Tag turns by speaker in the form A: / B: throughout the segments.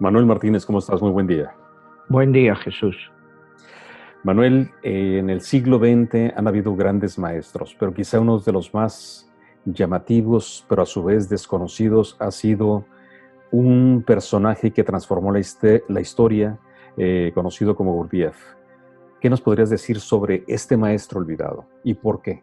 A: Manuel Martínez, ¿cómo estás? Muy buen día.
B: Buen día, Jesús.
A: Manuel, en el siglo XX han habido grandes maestros, pero quizá uno de los más llamativos, pero a su vez desconocidos, ha sido un personaje que transformó la historia, conocido como Gurdjieff. ¿Qué nos podrías decir sobre este maestro olvidado y por qué?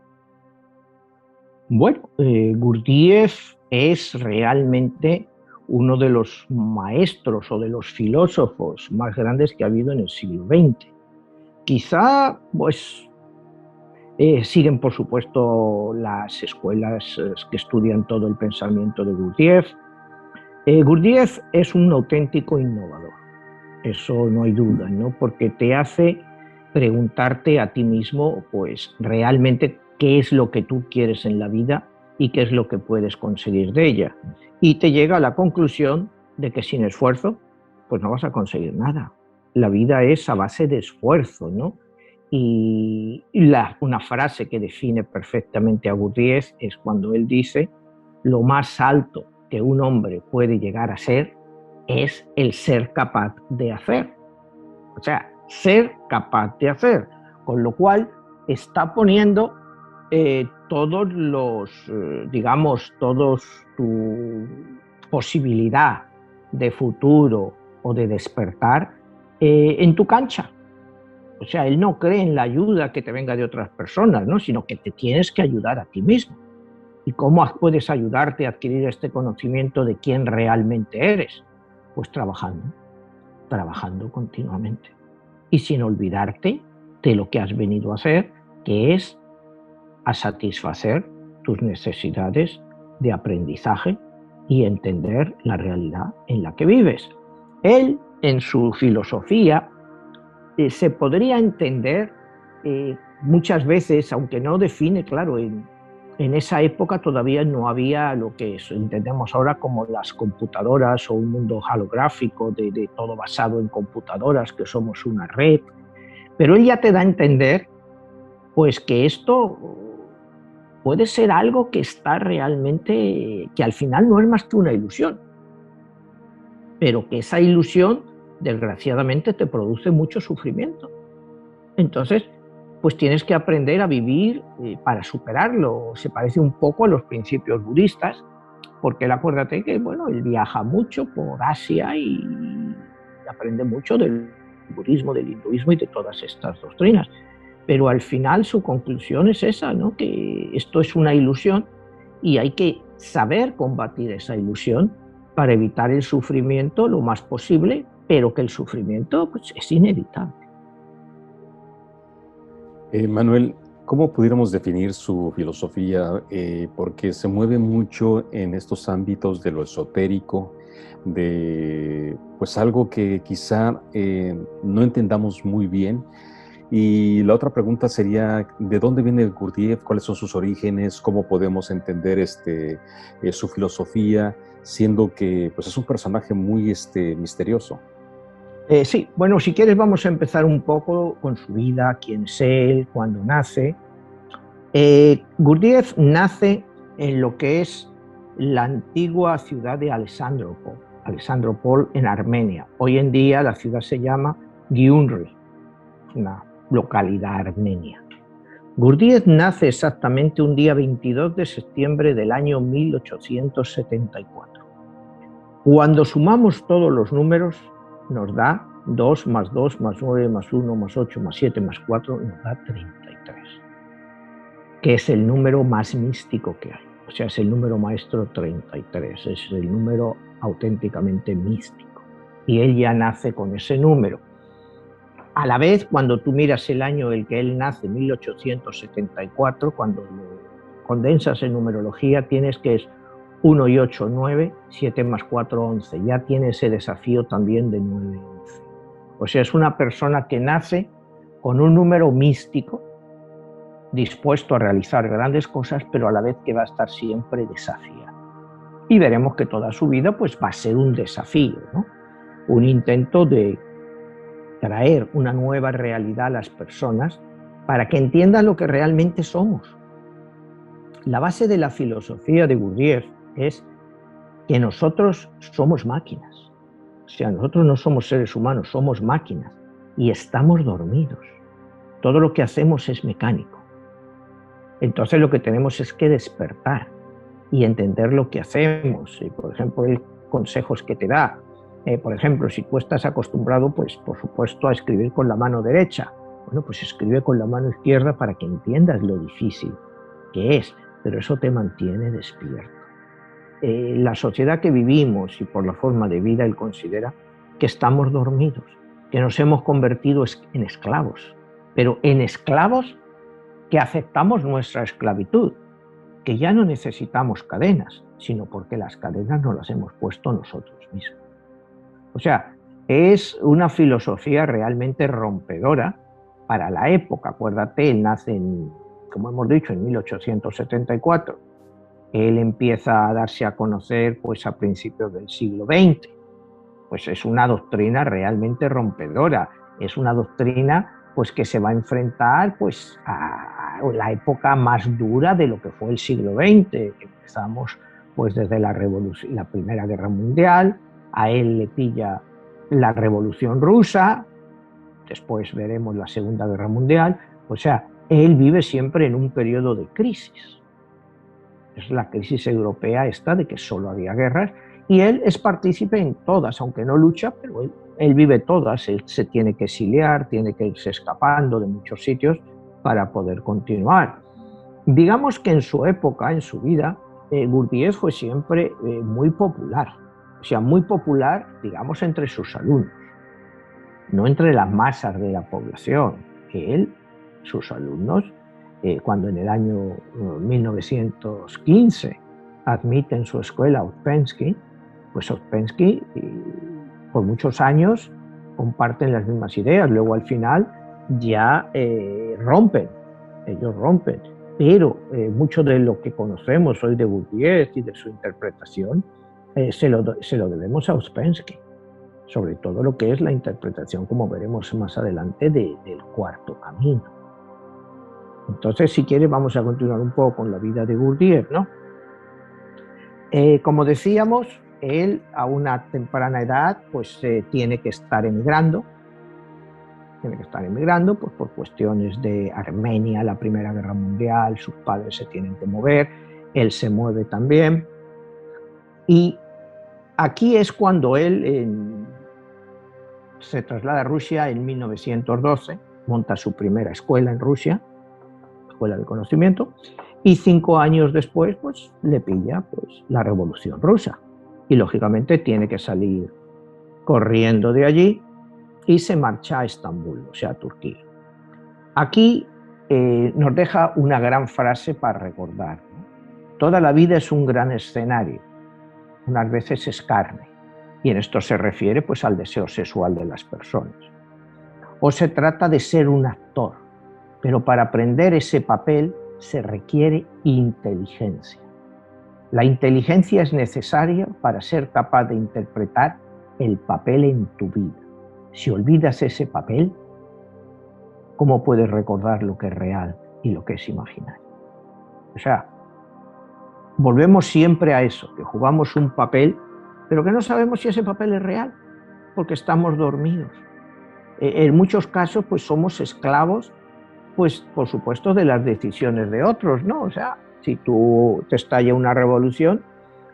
B: Bueno, Gurdjieff es realmente uno de los maestros o de los filósofos más grandes que ha habido en el siglo XX. Quizá, pues, siguen, por supuesto, las escuelas que estudian todo el pensamiento de Gurdjieff. Gurdjieff es un auténtico innovador, eso no hay duda, ¿no? Porque te hace preguntarte a ti mismo, pues, realmente qué es lo que tú quieres en la vida y qué es lo que puedes conseguir de ella. Y te llega a la conclusión de que sin esfuerzo, pues no vas a conseguir nada. La vida es a base de esfuerzo, ¿no? Y una frase que define perfectamente a Gurdjieff es cuando él dice: lo más alto que un hombre puede llegar a ser es el ser capaz de hacer. O sea, ser capaz de hacer. Con lo cual está poniendo todos los, digamos, todos tu posibilidad de futuro o de despertar en tu cancha. O sea, él no cree en la ayuda que te venga de otras personas, ¿no? Sino que te tienes que ayudar a ti mismo. ¿Y cómo puedes ayudarte a adquirir este conocimiento de quién realmente eres? Pues trabajando continuamente. Y sin olvidarte de lo que has venido a hacer, que es a satisfacer tus necesidades de aprendizaje y entender la realidad en la que vives. Él, en su filosofía, se podría entender muchas veces, aunque no define, claro, en esa época todavía no había lo que entendemos ahora como las computadoras o un mundo holográfico de todo basado en computadoras, que somos una red, pero él ya te da a entender pues que esto puede ser algo que está realmente, que al final no es más que una ilusión, pero que esa ilusión desgraciadamente te produce mucho sufrimiento. Entonces, pues tienes que aprender a vivir para superarlo. Se parece un poco a los principios budistas, porque él, acuérdate que, bueno, él viaja mucho por Asia y aprende mucho del budismo, del hinduismo y de todas estas doctrinas. Pero al final su conclusión es esa, ¿no? Que esto es una ilusión y hay que saber combatir esa ilusión para evitar el sufrimiento lo más posible, pero que el sufrimiento, pues, es inevitable.
A: Manuel, ¿cómo pudiéramos definir su filosofía? Porque se mueve mucho en estos ámbitos de lo esotérico, de pues algo que quizá no entendamos muy bien. Y la otra pregunta sería, ¿de dónde viene Gurdjieff? ¿Cuáles son sus orígenes? ¿Cómo podemos entender su filosofía, siendo que pues, es un personaje muy misterioso?
B: Sí, bueno, si quieres vamos a empezar un poco con su vida, quién es él, cuándo nace. Gurdjieff nace en lo que es la antigua ciudad de Alexandropol en Armenia. Hoy en día la ciudad se llama Gyumri, una localidad armenia. Gurdjieff nace exactamente un día 22 de septiembre del año 1874. Cuando sumamos todos los números, nos da 2 más 2 más 9 más 1 más 8 más 7 más 4, nos da 33, que es el número más místico que hay. O sea, es el número maestro 33, es el número auténticamente místico. Y él ya nace con ese número. A la vez, cuando tú miras el año en el que él nace, 1874, cuando lo condensas en numerología, tienes que es 1 y 8, 9, 7 más 4, 11. Ya tiene ese desafío también de 9 y 11. O sea, es una persona que nace con un número místico dispuesto a realizar grandes cosas, pero a la vez que va a estar siempre desafiado. Y veremos que toda su vida pues, va a ser un desafío, ¿no? Un intento de traer una nueva realidad a las personas para que entiendan lo que realmente somos. La base de la filosofía de Gurdjieff es que nosotros somos máquinas. O sea, nosotros no somos seres humanos, somos máquinas y estamos dormidos. Todo lo que hacemos es mecánico. Entonces lo que tenemos es que despertar y entender lo que hacemos. Y, por ejemplo, el consejos que te da. Por ejemplo, si tú estás acostumbrado, pues por supuesto, a escribir con la mano derecha. Bueno, pues escribe con la mano izquierda para que entiendas lo difícil que es, pero eso te mantiene despierto. La sociedad que vivimos y por la forma de vida, él considera que estamos dormidos, que nos hemos convertido en esclavos, pero en esclavos que aceptamos nuestra esclavitud, que ya no necesitamos cadenas, sino porque las cadenas nos las hemos puesto nosotros mismos. O sea, es una filosofía realmente rompedora para la época. Acuérdate, él nace, como hemos dicho, en 1874. Él empieza a darse a conocer pues, a principios del siglo XX. Pues es una doctrina realmente rompedora. Es una doctrina pues, que se va a enfrentar pues, a la época más dura de lo que fue el siglo XX. Empezamos pues, desde la Primera Guerra Mundial. A él le pilla la Revolución Rusa, después veremos la Segunda Guerra Mundial. O sea, él vive siempre en un periodo de crisis. Es la crisis europea esta de que solo había guerras, y él es partícipe en todas, aunque no lucha, pero él vive todas. Él se tiene que exiliar, tiene que irse escapando de muchos sitios para poder continuar. Digamos que en su época, en su vida, Gurdjieff fue siempre muy popular. O sea, muy popular, digamos, entre sus alumnos, no entre las masas de la población. Él, sus alumnos, cuando en el año 1915 admite en su escuela a Ouspensky, pues Ouspensky por muchos años comparten las mismas ideas. Luego al final ya rompen, ellos rompen. Pero mucho de lo que conocemos hoy de Gurdjieff y de su interpretación se lo debemos a Ouspensky, sobre todo lo que es la interpretación, como veremos más adelante, del cuarto camino. Entonces, si quieres, vamos a continuar un poco con la vida de Gurdjieff, ¿no? Como decíamos, él a una temprana edad pues tiene que estar emigrando pues, por cuestiones de Armenia, la Primera Guerra Mundial. Sus padres se tienen que mover, él se mueve también, y aquí es cuando él se traslada a Rusia en 1912, monta su primera escuela en Rusia, escuela de conocimiento, y 5 años después pues, le pilla pues, la Revolución Rusa, y lógicamente tiene que salir corriendo de allí y se marcha a Estambul, o sea, a Turquía. Aquí nos deja una gran frase para recordar, ¿no? Toda la vida es un gran escenario, unas veces es carne, y en esto se refiere pues, al deseo sexual de las personas. O se trata de ser un actor, pero para aprender ese papel se requiere inteligencia. La inteligencia es necesaria para ser capaz de interpretar el papel en tu vida. Si olvidas ese papel, ¿cómo puedes recordar lo que es real y lo que es imaginario? O sea, volvemos siempre a eso, que jugamos un papel, pero que no sabemos si ese papel es real, porque estamos dormidos. En muchos casos, pues somos esclavos, pues por supuesto, de las decisiones de otros, ¿no? O sea, si tú te estalla una revolución,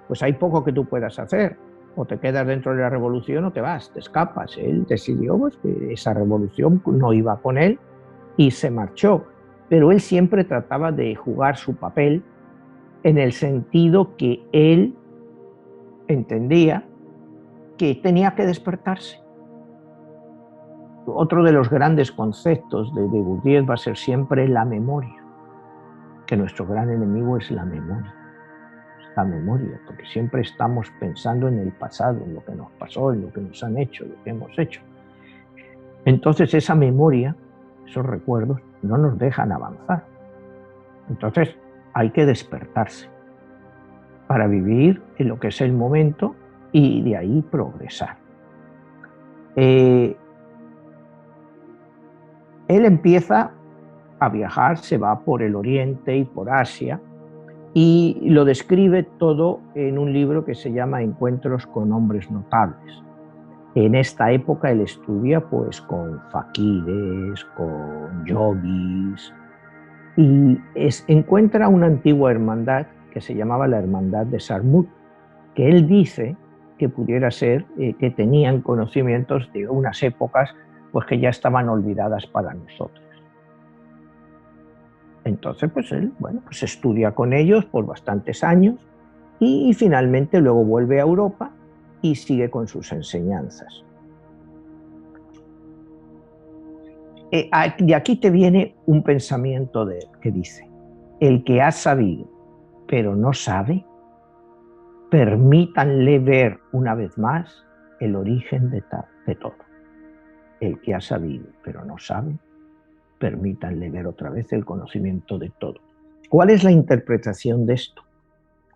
B: pues hay poco que tú puedas hacer. O te quedas dentro de la revolución o te vas, te escapas. Él decidió pues, que esa revolución no iba con él y se marchó. Pero él siempre trataba de jugar su papel en el sentido que él entendía que tenía que despertarse. Otro de los grandes conceptos de Gurdjieff va a ser siempre la memoria, que nuestro gran enemigo es la memoria. La memoria, porque siempre estamos pensando en el pasado, en lo que nos pasó, en lo que nos han hecho, lo que hemos hecho. Entonces esa memoria, esos recuerdos, no nos dejan avanzar. Entonces hay que despertarse para vivir en lo que es el momento y de ahí progresar. Él empieza a viajar, se va por el Oriente y por Asia, y lo describe todo en un libro que se llama Encuentros con hombres notables. En esta época él estudia pues con faquires, con yogis, y encuentra una antigua hermandad que se llamaba la Hermandad de Sarmut, que él dice que pudiera ser que tenían conocimientos de unas épocas pues que ya estaban olvidadas para nosotros. Entonces, pues él, bueno, pues estudia con ellos por bastantes años y finalmente luego vuelve a Europa y sigue con sus enseñanzas. De aquí te viene un pensamiento de él que dice: el que ha sabido pero no sabe, permítanle ver una vez más el origen de todo. El que ha sabido pero no sabe, permítanle ver otra vez el conocimiento de todo. ¿Cuál es la interpretación de esto?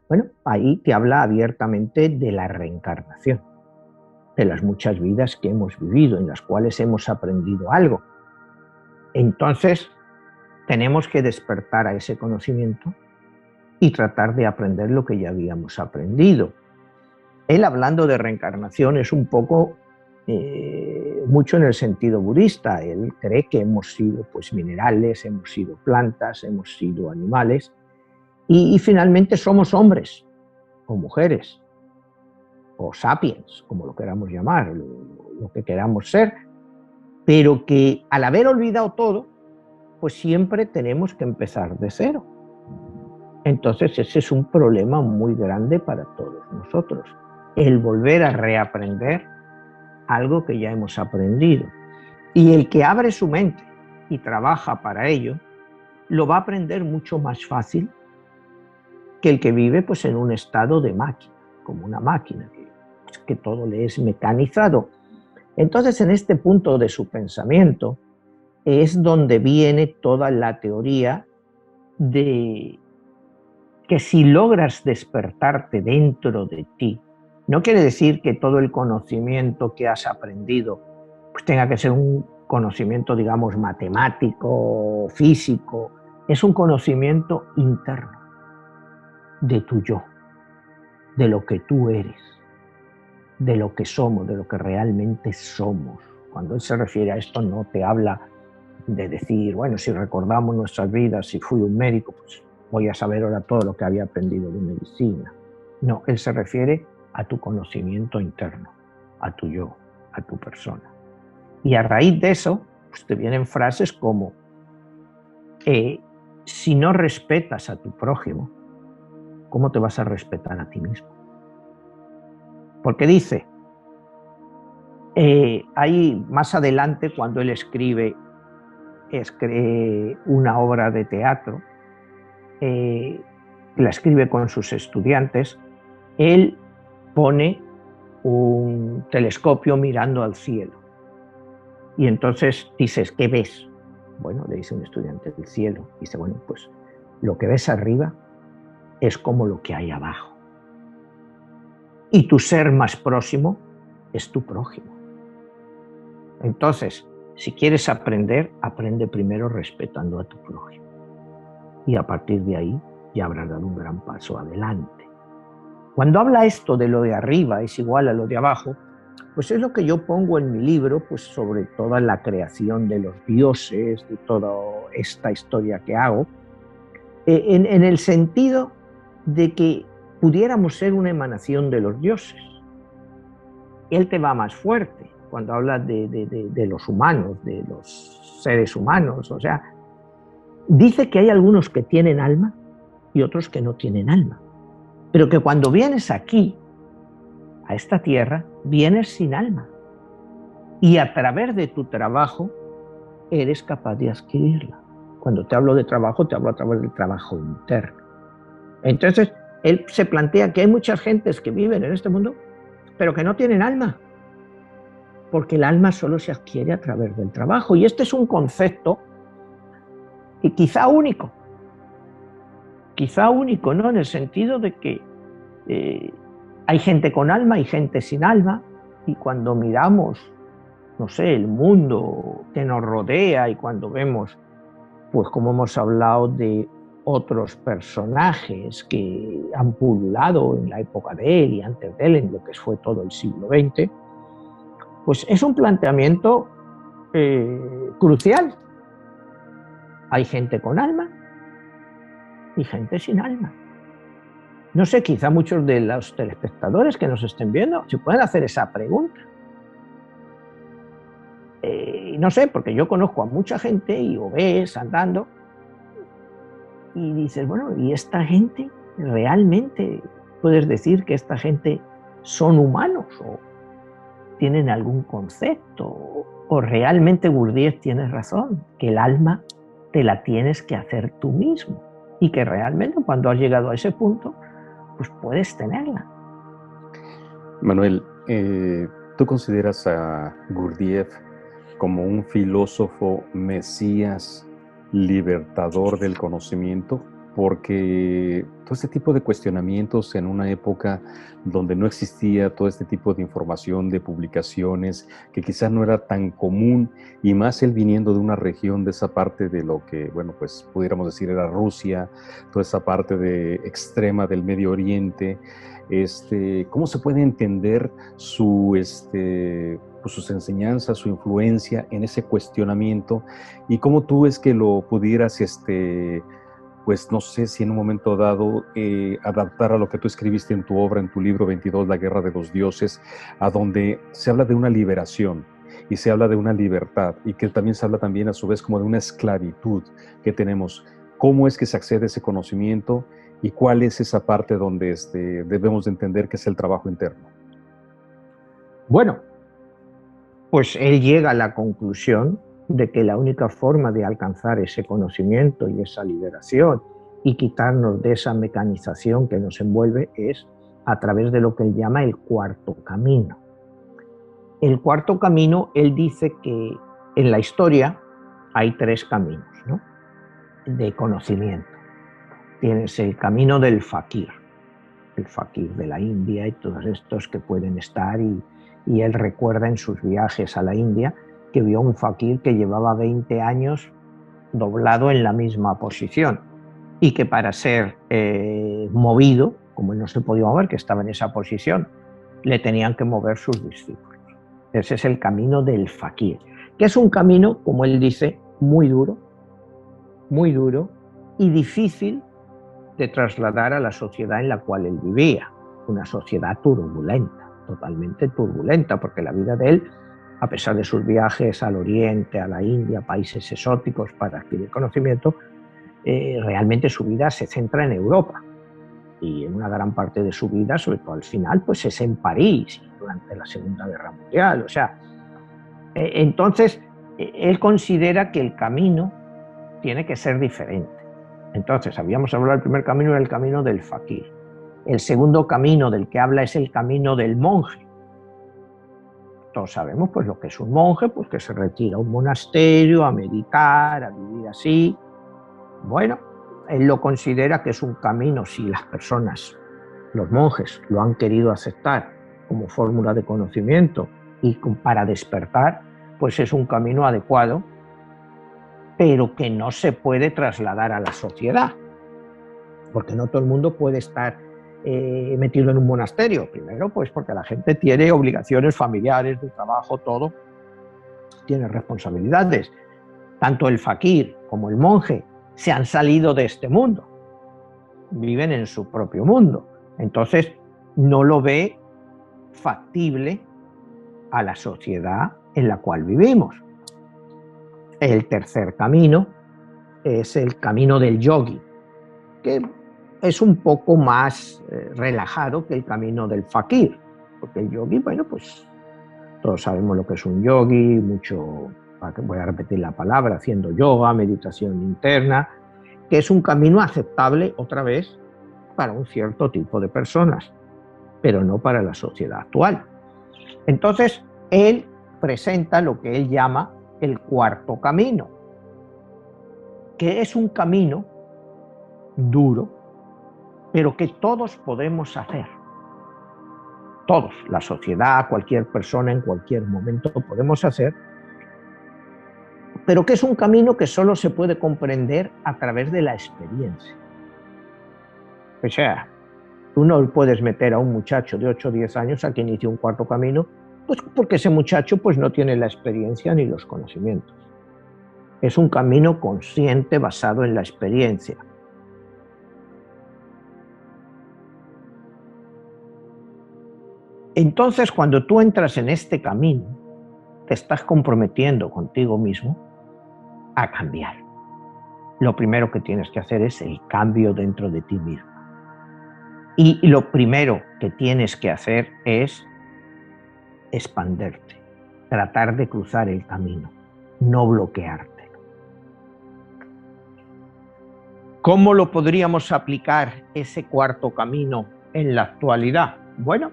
B: Bueno, ahí te habla abiertamente de la reencarnación, de las muchas vidas que hemos vivido, en las cuales hemos aprendido algo. Entonces, tenemos que despertar a ese conocimiento y tratar de aprender lo que ya habíamos aprendido. Él, hablando de reencarnación, es un poco mucho en el sentido budista. Él cree que hemos sido pues minerales, hemos sido plantas, hemos sido animales y finalmente somos hombres o mujeres o sapiens, como lo queramos llamar, lo que queramos ser, pero que al haber olvidado todo, pues siempre tenemos que empezar de cero. Entonces ese es un problema muy grande para todos nosotros, el volver a reaprender algo que ya hemos aprendido. Y el que abre su mente y trabaja para ello, lo va a aprender mucho más fácil que el que vive pues en un estado de máquina, como una máquina, que todo le es mecanizado. Entonces, en este punto de su pensamiento es donde viene toda la teoría de que si logras despertarte dentro de ti, no quiere decir que todo el conocimiento que has aprendido pues tenga que ser un conocimiento, digamos, matemático, físico. Es un conocimiento interno de tu yo, de lo que tú eres, de lo que somos, de lo que realmente somos. Cuando él se refiere a esto, no te habla de decir, bueno, si recordamos nuestras vidas, si fui un médico, pues voy a saber ahora todo lo que había aprendido de medicina. No, él se refiere a tu conocimiento interno, a tu yo, a tu persona. Y a raíz de eso, pues te vienen frases como, si no respetas a tu prójimo, ¿cómo te vas a respetar a ti mismo? Porque dice, ahí más adelante, cuando él escribe una obra de teatro, la escribe con sus estudiantes, él pone un telescopio mirando al cielo. Y entonces dices, ¿qué ves? Bueno, le dice un estudiante del cielo. Dice, bueno, pues lo que ves arriba es como lo que hay abajo. Y tu ser más próximo es tu prójimo. Entonces, si quieres aprender, aprende primero respetando a tu prójimo. Y a partir de ahí ya habrás dado un gran paso adelante. Cuando habla esto de lo de arriba es igual a lo de abajo, pues es lo que yo pongo en mi libro, pues sobre toda la creación de los dioses, de toda esta historia que hago, en el sentido de que pudiéramos ser una emanación de los dioses. Él te va más fuerte cuando habla de los humanos, de los seres humanos. O sea, dice que hay algunos que tienen alma y otros que no tienen alma. Pero que cuando vienes aquí, a esta tierra, vienes sin alma. Y a través de tu trabajo, eres capaz de adquirirla. Cuando te hablo de trabajo, te hablo a través del trabajo interno. Entonces, él se plantea que hay muchas gentes que viven en este mundo, pero que no tienen alma. Porque el alma solo se adquiere a través del trabajo. Y este es un concepto quizá único, quizá único, ¿no? En el sentido de que hay gente con alma y gente sin alma, y cuando miramos, no sé, el mundo que nos rodea y cuando vemos, pues como hemos hablado de otros personajes que han pululado en la época de él y antes de él, en lo que fue todo el siglo XX, pues es un planteamiento crucial. Hay gente con alma y gente sin alma. No sé, quizá muchos de los telespectadores que nos estén viendo se pueden hacer esa pregunta. No sé, porque yo conozco a mucha gente y o ves andando y dices, bueno, ¿y esta gente realmente puedes decir que esta gente son humanos o tienen algún concepto? ¿O realmente Gurdjieff tiene razón, que el alma te la tienes que hacer tú mismo y que realmente cuando has llegado a ese punto, pues puedes tenerla?
A: Manuel, ¿tú consideras a Gurdjieff como un filósofo mesías libertador del conocimiento? Porque todo este tipo de cuestionamientos en una época donde no existía todo este tipo de información, de publicaciones, que quizás no era tan común, y más él viniendo de una región de esa parte de lo que, bueno, pues pudiéramos decir era Rusia, toda esa parte de extrema del Medio Oriente, ¿cómo se puede entender pues sus enseñanzas, su influencia en ese cuestionamiento, y cómo tú es que lo pudieras, pues no sé si en un momento dado adaptar a lo que tú escribiste en tu obra, en tu libro 22, La Guerra de los Dioses, a donde se habla de una liberación y se habla de una libertad, y que también se habla también a su vez como de una esclavitud que tenemos? ¿Cómo es que se accede a ese conocimiento y cuál es esa parte donde debemos de entender que es el trabajo interno?
B: Bueno, pues él llega a la conclusión de que la única forma de alcanzar ese conocimiento y esa liberación y quitarnos de esa mecanización que nos envuelve es a través de lo que él llama el cuarto camino. El cuarto camino, él dice que en la historia hay tres caminos, ¿no?, de conocimiento. Tienes el camino del fakir, el fakir de la India y todos estos que pueden estar, y él recuerda en sus viajes a la India que vio un fakir que llevaba 20 años doblado en la misma posición y que para ser movido, como él no se podía mover, que estaba en esa posición, le tenían que mover sus discípulos. Ese es el camino del fakir, que es un camino, como él dice, muy duro y difícil de trasladar a la sociedad en la cual él vivía, una sociedad turbulenta, totalmente turbulenta, porque la vida de él, a pesar de sus viajes al Oriente, a la India, países exóticos para adquirir conocimiento, realmente su vida se centra en Europa, y en una gran parte de su vida, sobre todo al final, pues es en París durante la Segunda Guerra Mundial. O sea, entonces él considera que el camino tiene que ser diferente. Entonces, habíamos hablado del primer camino, era el camino del fakir. El segundo camino del que habla es el camino del monje. Todos sabemos pues lo que es un monje, pues que se retira a un monasterio a meditar, a vivir así. Bueno, él lo considera que es un camino, si las personas, los monjes, lo han querido aceptar como fórmula de conocimiento y para despertar, pues es un camino adecuado, pero que no se puede trasladar a la sociedad, porque no todo el mundo puede estar metido en un monasterio. Primero, pues porque la gente tiene obligaciones familiares, de trabajo, todo, tiene responsabilidades. Tanto el fakir como el monje se han salido de este mundo, viven en su propio mundo. Entonces, no lo ve factible a la sociedad en la cual vivimos. El tercer camino es el camino del yogi, que es un poco más relajado que el camino del fakir, porque el yogi, bueno, pues todos sabemos lo que es un yogi, mucho, voy a repetir la palabra, haciendo yoga, meditación interna, que es un camino aceptable, otra vez, para un cierto tipo de personas, pero no para la sociedad actual. Entonces, él presenta lo que él llama el cuarto camino, que es un camino duro, pero que todos podemos hacer. Todos, la sociedad, cualquier persona en cualquier momento podemos hacer, pero que es un camino que solo se puede comprender a través de la experiencia. O sea, tú no puedes meter a un muchacho de 8 o 10 años a que inicie un cuarto camino, pues porque ese muchacho pues no tiene la experiencia ni los conocimientos. Es un camino consciente basado en la experiencia. Entonces, cuando tú entras en este camino, te estás comprometiendo contigo mismo a cambiar. Lo primero que tienes que hacer es el cambio dentro de ti mismo. Y lo primero que tienes que hacer es expanderte, tratar de cruzar el camino, no bloquearte. ¿Cómo lo podríamos aplicar ese cuarto camino en la actualidad? Bueno,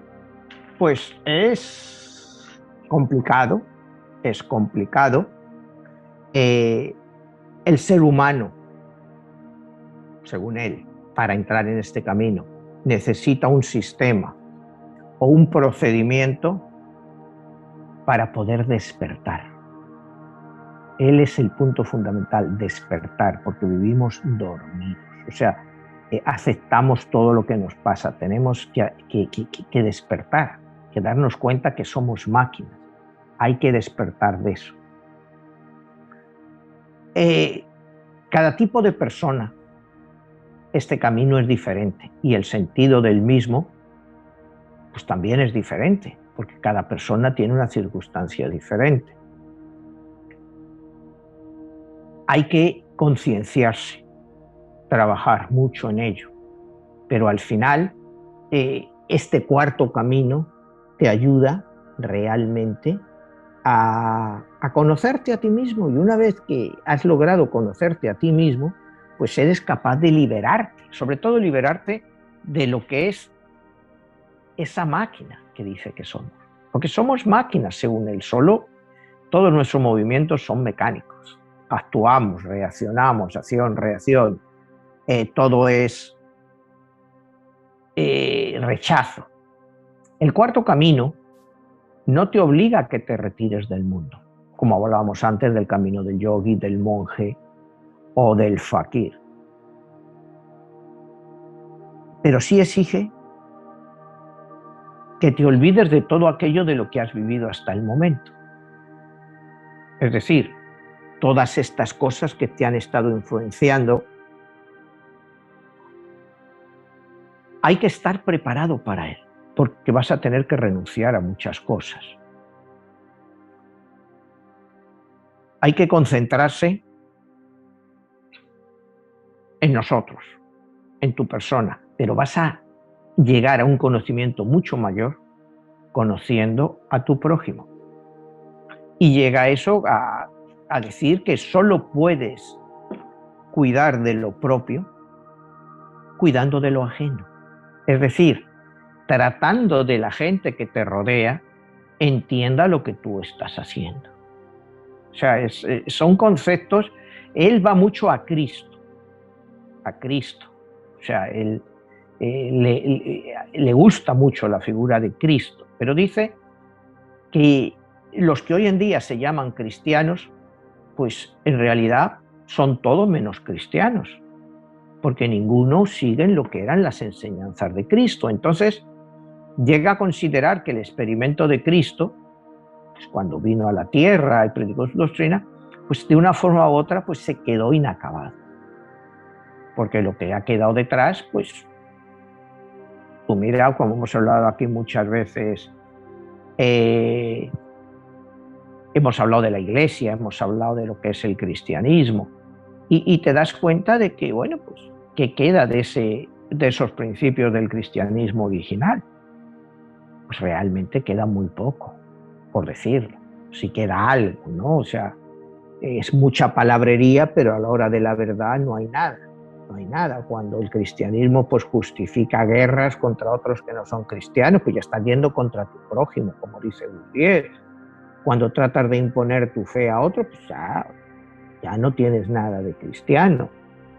B: pues es complicado. El ser humano, según él, para entrar en este camino, necesita un sistema o un procedimiento para poder despertar. Él es el punto fundamental, despertar, porque vivimos dormidos. O sea, aceptamos todo lo que nos pasa. Tenemos que despertar, que darnos cuenta que somos máquinas. Hay que despertar de eso. Cada tipo de persona, este camino es diferente y el sentido del mismo pues también es diferente, porque cada persona tiene una circunstancia diferente. Hay que concienciarse, trabajar mucho en ello, pero al final este cuarto camino te ayuda realmente a conocerte a ti mismo, y una vez que has logrado conocerte a ti mismo, pues eres capaz de liberarte, sobre todo liberarte de lo que es esa máquina que dice que somos. Porque somos máquinas, según él, solo todos nuestros movimientos son mecánicos. Actuamos, reaccionamos, acción, reacción, todo es rechazo. El cuarto camino no te obliga a que te retires del mundo, como hablábamos antes del camino del yogi, del monje o del fakir. Pero sí exige que te olvides de todo aquello de lo que has vivido hasta el momento. Es decir, todas estas cosas que te han estado influenciando, hay que estar preparado para él, porque vas a tener que renunciar a muchas cosas. Hay que concentrarse en nosotros, en tu persona, pero vas a llegar a un conocimiento mucho mayor conociendo a tu prójimo. Y llega eso a decir que solo puedes cuidar de lo propio cuidando de lo ajeno. Es decir, tratando de la gente que te rodea entienda lo que tú estás haciendo. O sea, son conceptos. Él va mucho a Cristo. O sea, él le gusta mucho la figura de Cristo, pero dice que los que hoy en día se llaman cristianos, pues en realidad son todo menos cristianos, porque ninguno sigue lo que eran las enseñanzas de Cristo. Entonces llega a considerar que el experimento de Cristo, pues cuando vino a la tierra y predicó su doctrina, pues de una forma u otra pues se quedó inacabado, porque lo que ha quedado detrás, pues tú mira, como hemos hablado aquí muchas veces, hemos hablado de la Iglesia, hemos hablado de lo que es el cristianismo, y te das cuenta de que, bueno, pues, ¿qué queda de esos principios del cristianismo original? Pues realmente queda muy poco, por decirlo. Si queda algo, ¿no? O sea, es mucha palabrería, pero a la hora de la verdad no hay nada. No hay nada. Cuando el cristianismo pues justifica guerras contra otros que no son cristianos, pues ya estás yendo contra tu prójimo, como dice Gurdjieff. Cuando tratas de imponer tu fe a otro, pues ya no tienes nada de cristiano.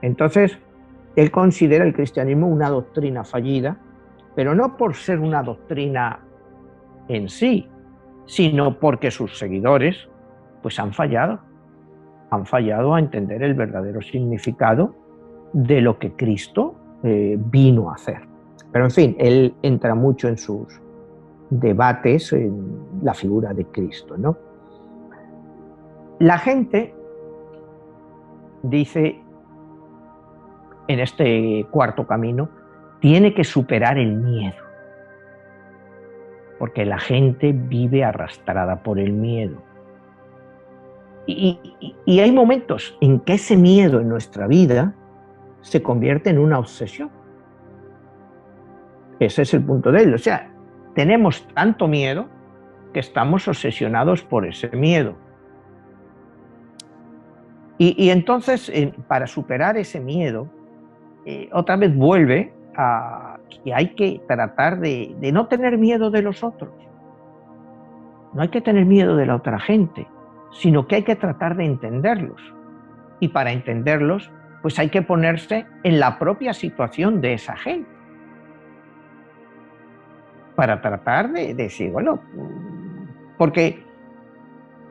B: Entonces, Él considera el cristianismo una doctrina fallida, pero no por ser una doctrina en sí, sino porque sus seguidores pues han fallado a entender el verdadero significado de lo que Cristo vino a hacer. Pero en fin, él entra mucho en sus debates en la figura de Cristo, ¿no? La gente dice en este cuarto camino, tiene que superar el miedo, porque la gente vive arrastrada por el miedo. Y hay momentos en que ese miedo en nuestra vida se convierte en una obsesión. Ese es el punto de él. O sea, tenemos tanto miedo que estamos obsesionados por ese miedo. Y entonces, para superar ese miedo, otra vez vuelve a que hay que tratar de no tener miedo de los otros. No hay que tener miedo de la otra gente, sino que hay que tratar de entenderlos. Y para entenderlos, pues hay que ponerse en la propia situación de esa gente. Para tratar de decir, bueno, porque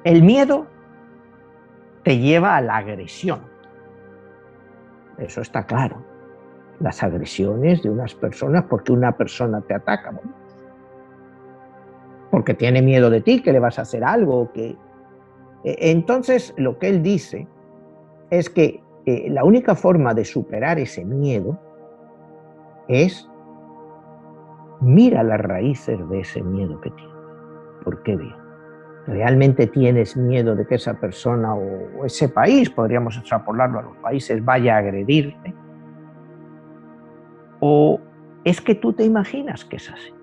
B: el miedo te lleva a la agresión. Eso está claro. Las agresiones de unas personas porque una persona te ataca, bueno, porque tiene miedo de ti, que le vas a hacer algo. Entonces, lo que él dice es que la única forma de superar ese miedo es mira las raíces de ese miedo que tienes. ¿Por qué bien? ¿Realmente tienes miedo de que esa persona o ese país, podríamos extrapolarlo a los países, vaya a agredirte? ¿O es que tú te imaginas que es así?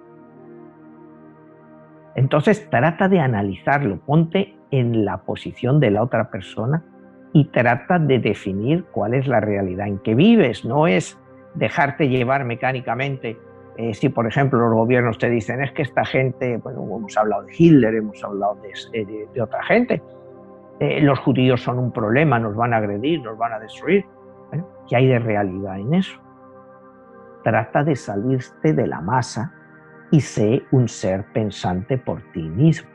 B: Entonces trata de analizarlo, ponte en la posición de la otra persona y trata de definir cuál es la realidad en que vives. No es dejarte llevar mecánicamente. Si por ejemplo los gobiernos te dicen es que esta gente, bueno, hemos hablado de Hitler, hemos hablado de otra gente, los judíos son un problema, nos van a agredir, nos van a destruir. Bueno, ¿qué hay de realidad en eso? Trata de salirte de la masa y sé un ser pensante por ti mismo.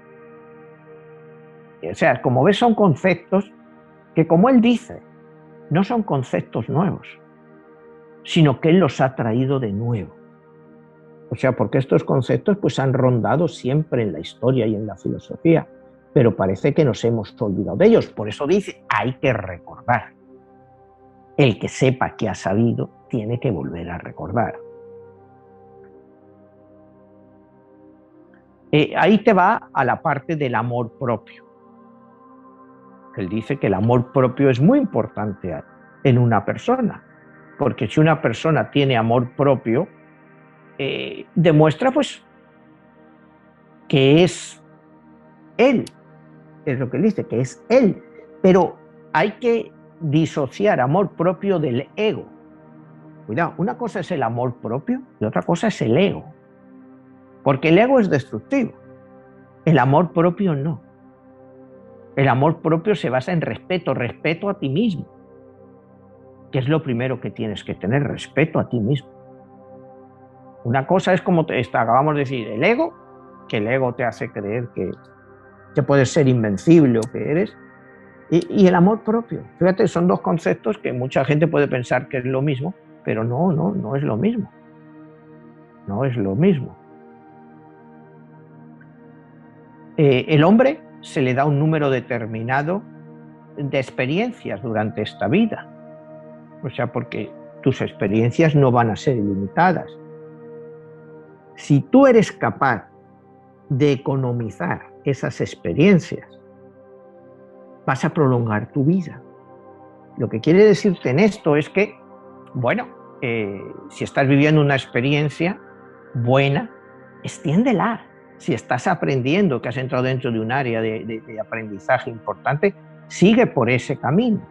B: O sea, como ves, son conceptos que, como él dice, no son conceptos nuevos, sino que él los ha traído de nuevo. O sea, porque estos conceptos pues han rondado siempre en la historia y en la filosofía, pero parece que nos hemos olvidado de ellos. Por eso dice, hay que recordar. El que sepa que ha sabido tiene que volver a recordar. Ahí te va a la parte del amor propio. Él dice que el amor propio es muy importante en una persona, porque si una persona tiene amor propio, demuestra pues que es él, es lo que él dice, que es él, pero hay que disociar amor propio del ego. Cuidado, una cosa es el amor propio y otra cosa es el ego, porque el ego es destructivo, el amor propio no. El amor propio se basa en respeto a ti mismo, que es lo primero que tienes que tener, respeto a ti mismo. Una cosa es como acabamos de decir, el ego, que el ego te hace creer que puedes ser invencible o que eres, y el amor propio. Fíjate, son dos conceptos que mucha gente puede pensar que es lo mismo, pero no es lo mismo. No es lo mismo. El hombre se le da un número determinado de experiencias durante esta vida. O sea, porque tus experiencias no van a ser ilimitadas. Si tú eres capaz de economizar esas experiencias, vas a prolongar tu vida. Lo que quiere decirte en esto es que, bueno, si estás viviendo una experiencia buena, extiéndela. Si estás aprendiendo, que has entrado dentro de un área de aprendizaje importante, sigue por ese camino,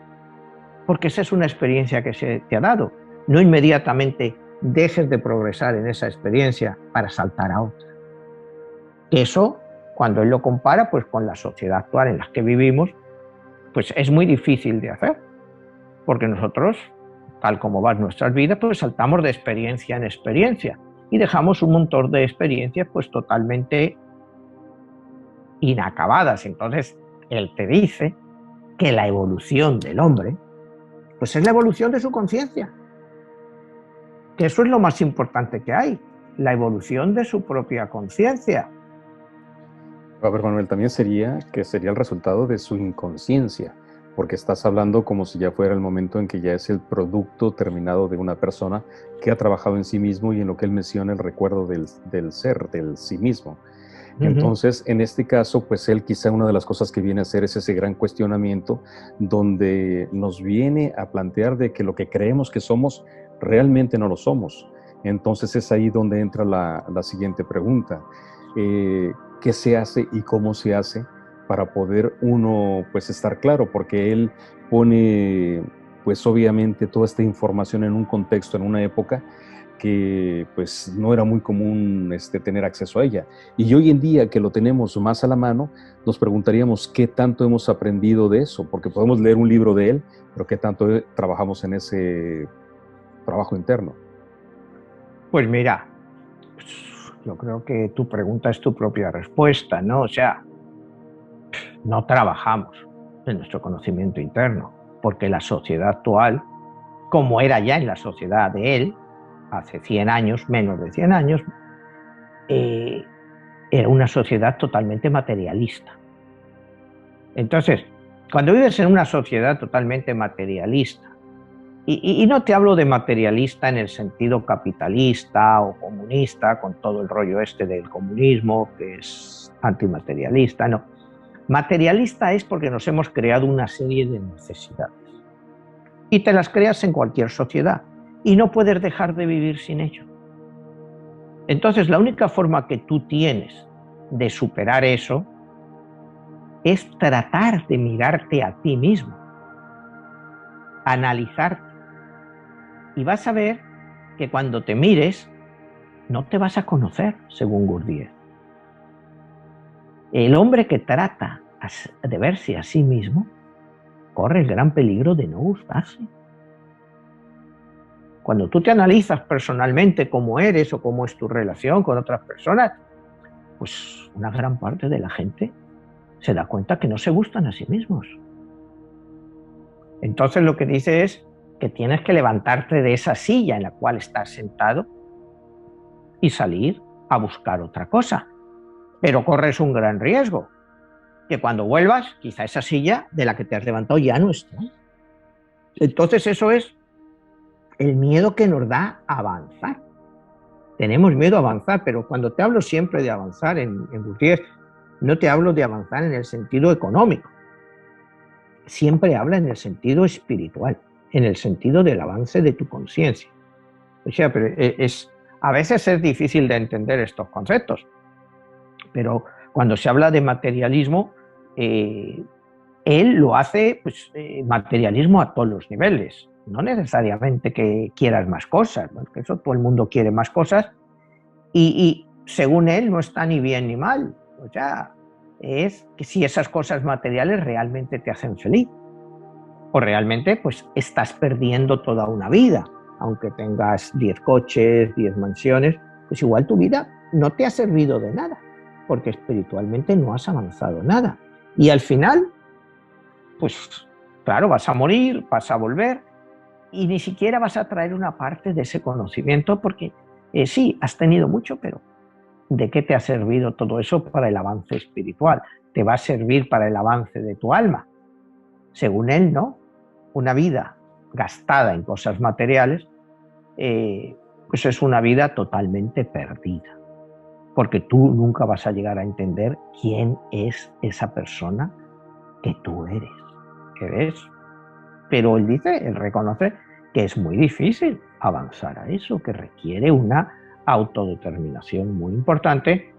B: porque esa es una experiencia que se te ha dado. No inmediatamente dejes de progresar en esa experiencia para saltar a otra. Eso, cuando él lo compara pues, con la sociedad actual en la que vivimos, pues es muy difícil de hacer, porque nosotros tal como van nuestras vidas, pues saltamos de experiencia en experiencia y dejamos un montón de experiencias pues totalmente inacabadas. Entonces, él te dice que la evolución del hombre pues es la evolución de su conciencia, que eso es lo más importante que hay, la evolución de su propia conciencia.
A: A ver, Manuel, también sería el resultado de su inconsciencia, porque estás hablando como si ya fuera el momento en que ya es el producto terminado de una persona que ha trabajado en sí mismo y en lo que él menciona el recuerdo del ser, del sí mismo. Entonces, en este caso, pues él quizá una de las cosas que viene a hacer es ese gran cuestionamiento donde nos viene a plantear de que lo que creemos que somos realmente no lo somos. Entonces es ahí donde entra la siguiente pregunta. ¿Qué se hace y cómo se hace para poder uno pues estar claro? Porque él pone pues obviamente toda esta información en un contexto, en una época que pues no era muy común tener acceso a ella. Y hoy en día que lo tenemos más a la mano, nos preguntaríamos qué tanto hemos aprendido de eso, porque podemos leer un libro de él, pero qué tanto trabajamos en ese trabajo interno.
B: Pues mira, yo creo que tu pregunta es tu propia respuesta, ¿no? O sea, no trabajamos en nuestro conocimiento interno, porque la sociedad actual, como era ya en la sociedad de él, hace 100 años, menos de 100 años, era una sociedad totalmente materialista. Entonces, cuando vives en una sociedad totalmente materialista, y no te hablo de materialista en el sentido capitalista o comunista, con todo el rollo del comunismo, que es antimaterialista, no. Materialista es porque nos hemos creado una serie de necesidades. Y te las creas en cualquier sociedad. Y no puedes dejar de vivir sin ello. Entonces, la única forma que tú tienes de superar eso es tratar de mirarte a ti mismo, analizarte. Y vas a ver que cuando te mires, no te vas a conocer, según Gurdjieff. El hombre que trata de verse a sí mismo corre el gran peligro de no gustarse. Cuando tú te analizas personalmente cómo eres o cómo es tu relación con otras personas, pues una gran parte de la gente se da cuenta que no se gustan a sí mismos. Entonces lo que dice es que tienes que levantarte de esa silla en la cual estás sentado y salir a buscar otra cosa. Pero corres un gran riesgo, que cuando vuelvas, quizá esa silla de la que te has levantado ya no está. Entonces eso es el miedo que nos da a avanzar. Tenemos miedo a avanzar, pero cuando te hablo siempre de avanzar en Gurdjieff, no te hablo de avanzar en el sentido económico. Siempre habla en el sentido espiritual, en el sentido del avance de tu conciencia. O sea, pero a veces es difícil de entender estos conceptos, pero cuando se habla de materialismo, él lo hace pues, materialismo a todos los niveles. No necesariamente que quieras más cosas, porque eso todo el mundo quiere más cosas, y según él no está ni bien ni mal. O sea, es que si esas cosas materiales realmente te hacen feliz, o realmente pues estás perdiendo toda una vida, aunque tengas 10 coches, 10 mansiones, pues igual tu vida no te ha servido de nada, porque espiritualmente no has avanzado nada. Y al final, pues claro, vas a morir, vas a volver, y ni siquiera vas a traer una parte de ese conocimiento, porque sí, has tenido mucho, pero ¿de qué te ha servido todo eso para el avance espiritual? ¿Te va a servir para el avance de tu alma? Según él, no. Una vida gastada en cosas materiales, pues es una vida totalmente perdida, porque tú nunca vas a llegar a entender quién es esa persona que tú eres. Pero él reconoce que es muy difícil avanzar a eso, que requiere una autodeterminación muy importante.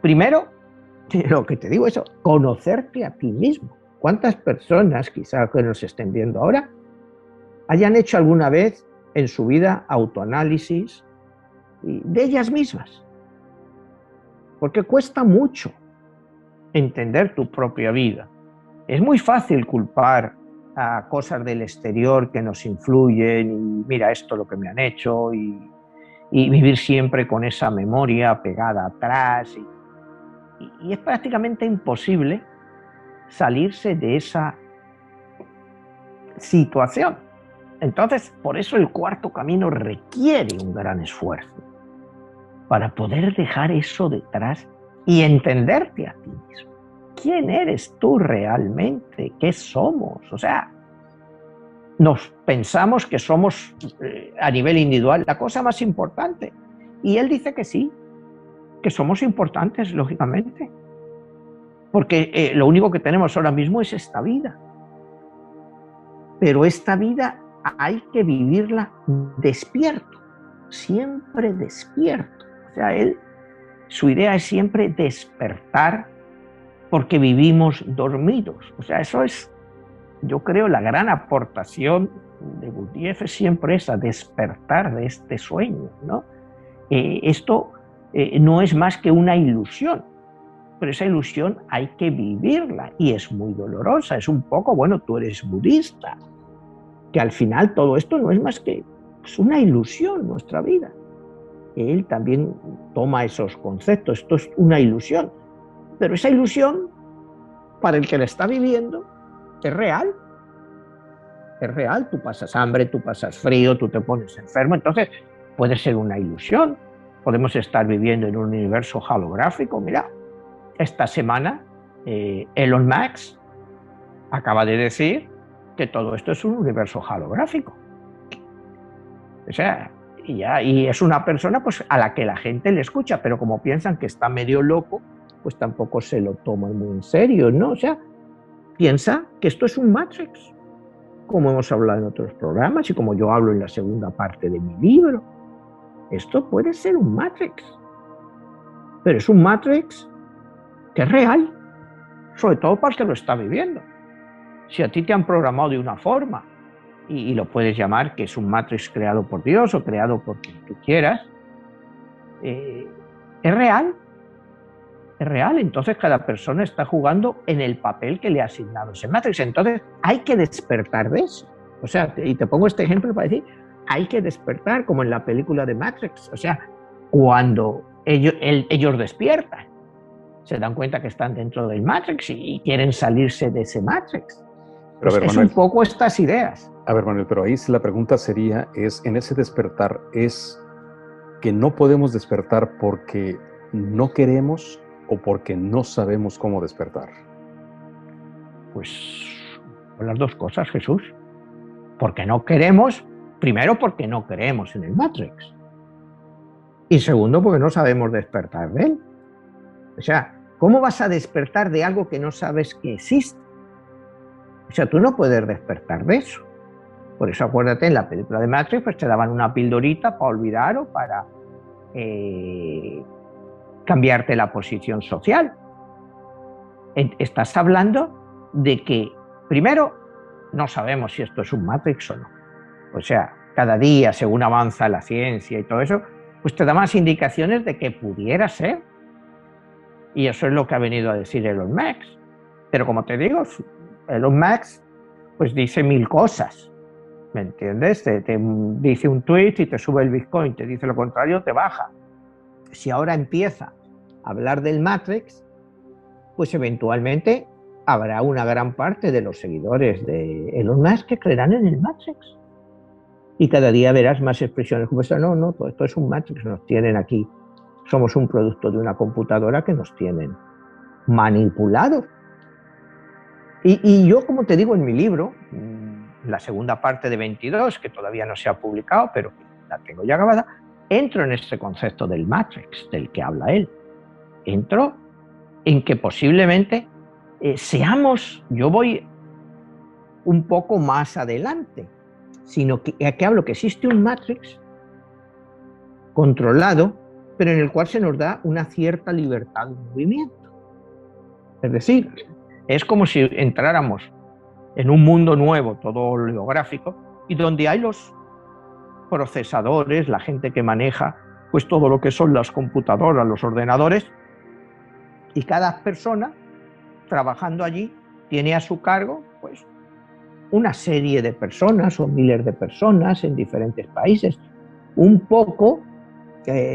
B: Primero, lo que te digo es conocerte a ti mismo. ¿Cuántas personas, quizás que nos estén viendo ahora, hayan hecho alguna vez en su vida autoanálisis de ellas mismas? Porque cuesta mucho entender tu propia vida. Es muy fácil culpar a cosas del exterior que nos influyen y mira esto lo que me han hecho y vivir siempre con esa memoria pegada atrás y es prácticamente imposible salirse de esa situación. Entonces, por eso el cuarto camino requiere un gran esfuerzo para poder dejar eso detrás y entenderte a ti mismo. ¿Quién eres tú realmente? ¿Qué somos? O sea, nos pensamos que somos a nivel individual la cosa más importante. Y él dice que sí, que somos importantes, lógicamente. Porque lo único que tenemos ahora mismo es esta vida. Pero esta vida hay que vivirla despierto, siempre despierto. O sea, su idea es siempre despertar porque vivimos dormidos. O sea, eso es, yo creo, la gran aportación de Gurdjieff es siempre esa, despertar de este sueño, ¿no? Esto no es más que una ilusión, pero esa ilusión hay que vivirla y es muy dolorosa. Es un poco, bueno, tú eres budista, que al final todo esto no es más que una ilusión, nuestra vida. Él también toma esos conceptos, esto es una ilusión, pero esa ilusión, para el que la está viviendo, es real. Es real, tú pasas hambre, tú pasas frío, tú te pones enfermo, entonces puede ser una ilusión. Podemos estar viviendo en un universo holográfico. Mira, esta semana Elon Musk acaba de decir que todo esto es un universo holográfico. O sea, y es una persona pues, a la que la gente le escucha, pero como piensan que está medio loco, pues tampoco se lo toman muy en serio, ¿no? O sea, piensa que esto es un Matrix, como hemos hablado en otros programas y como yo hablo en la segunda parte de mi libro. Esto puede ser un Matrix, pero es un Matrix que es real, sobre todo para el que lo está viviendo. Si a ti te han programado de una forma y lo puedes llamar que es un Matrix creado por Dios o creado por quien tú quieras, es real. Es real, entonces cada persona está jugando en el papel que le ha asignado ese Matrix. Entonces hay que despertar de eso. O sea, y te pongo este ejemplo para decir, hay que despertar como en la película de Matrix. O sea, cuando ellos despiertan, se dan cuenta que están dentro del Matrix y quieren salirse de ese Matrix.
A: Pero
B: Pues
A: a ver,
B: es
A: Manuel,
B: un poco estas ideas.
A: A ver, Manuel, pero ahí la pregunta sería, en ese despertar, ¿es que no podemos despertar porque no queremos o porque no sabemos cómo despertar?
B: Pues las dos cosas, Jesús. Porque no queremos, primero porque no creemos en el Matrix. Y segundo porque no sabemos despertar de él. O sea, ¿cómo vas a despertar de algo que no sabes que existe? O sea, tú no puedes despertar de eso. Por eso acuérdate, en la película de Matrix pues te daban una pildorita para olvidar o para cambiarte la posición social. Estás hablando de que, primero, no sabemos si esto es un Matrix o no. O sea, cada día, según avanza la ciencia y todo eso, pues te da más indicaciones de que pudiera ser. Y eso es lo que ha venido a decir Elon Musk. Pero como te digo, Elon Musk pues dice mil cosas. ¿Me entiendes? Te dice un tweet y te sube el Bitcoin, te dice lo contrario, te baja. Si ahora empieza a hablar del Matrix, pues eventualmente habrá una gran parte de los seguidores de Elon Musk que creerán en el Matrix. Y cada día verás más expresiones como esa, no, todo esto es un Matrix, nos tienen aquí. Somos un producto de una computadora que nos tienen manipulados. Y yo, como te digo en mi libro, la segunda parte de 22, que todavía no se ha publicado, pero la tengo ya grabada, entro en este concepto del Matrix, del que habla él. Entro en que posiblemente seamos, yo voy un poco más adelante, sino que hablo que existe un Matrix controlado, pero en el cual se nos da una cierta libertad de movimiento. Es decir, es como si entráramos en un mundo nuevo, todo holográfico, y donde hay los procesadores, la gente que maneja pues todo lo que son las computadoras, los ordenadores, y cada persona trabajando allí tiene a su cargo pues una serie de personas o miles de personas en diferentes países. Un poco,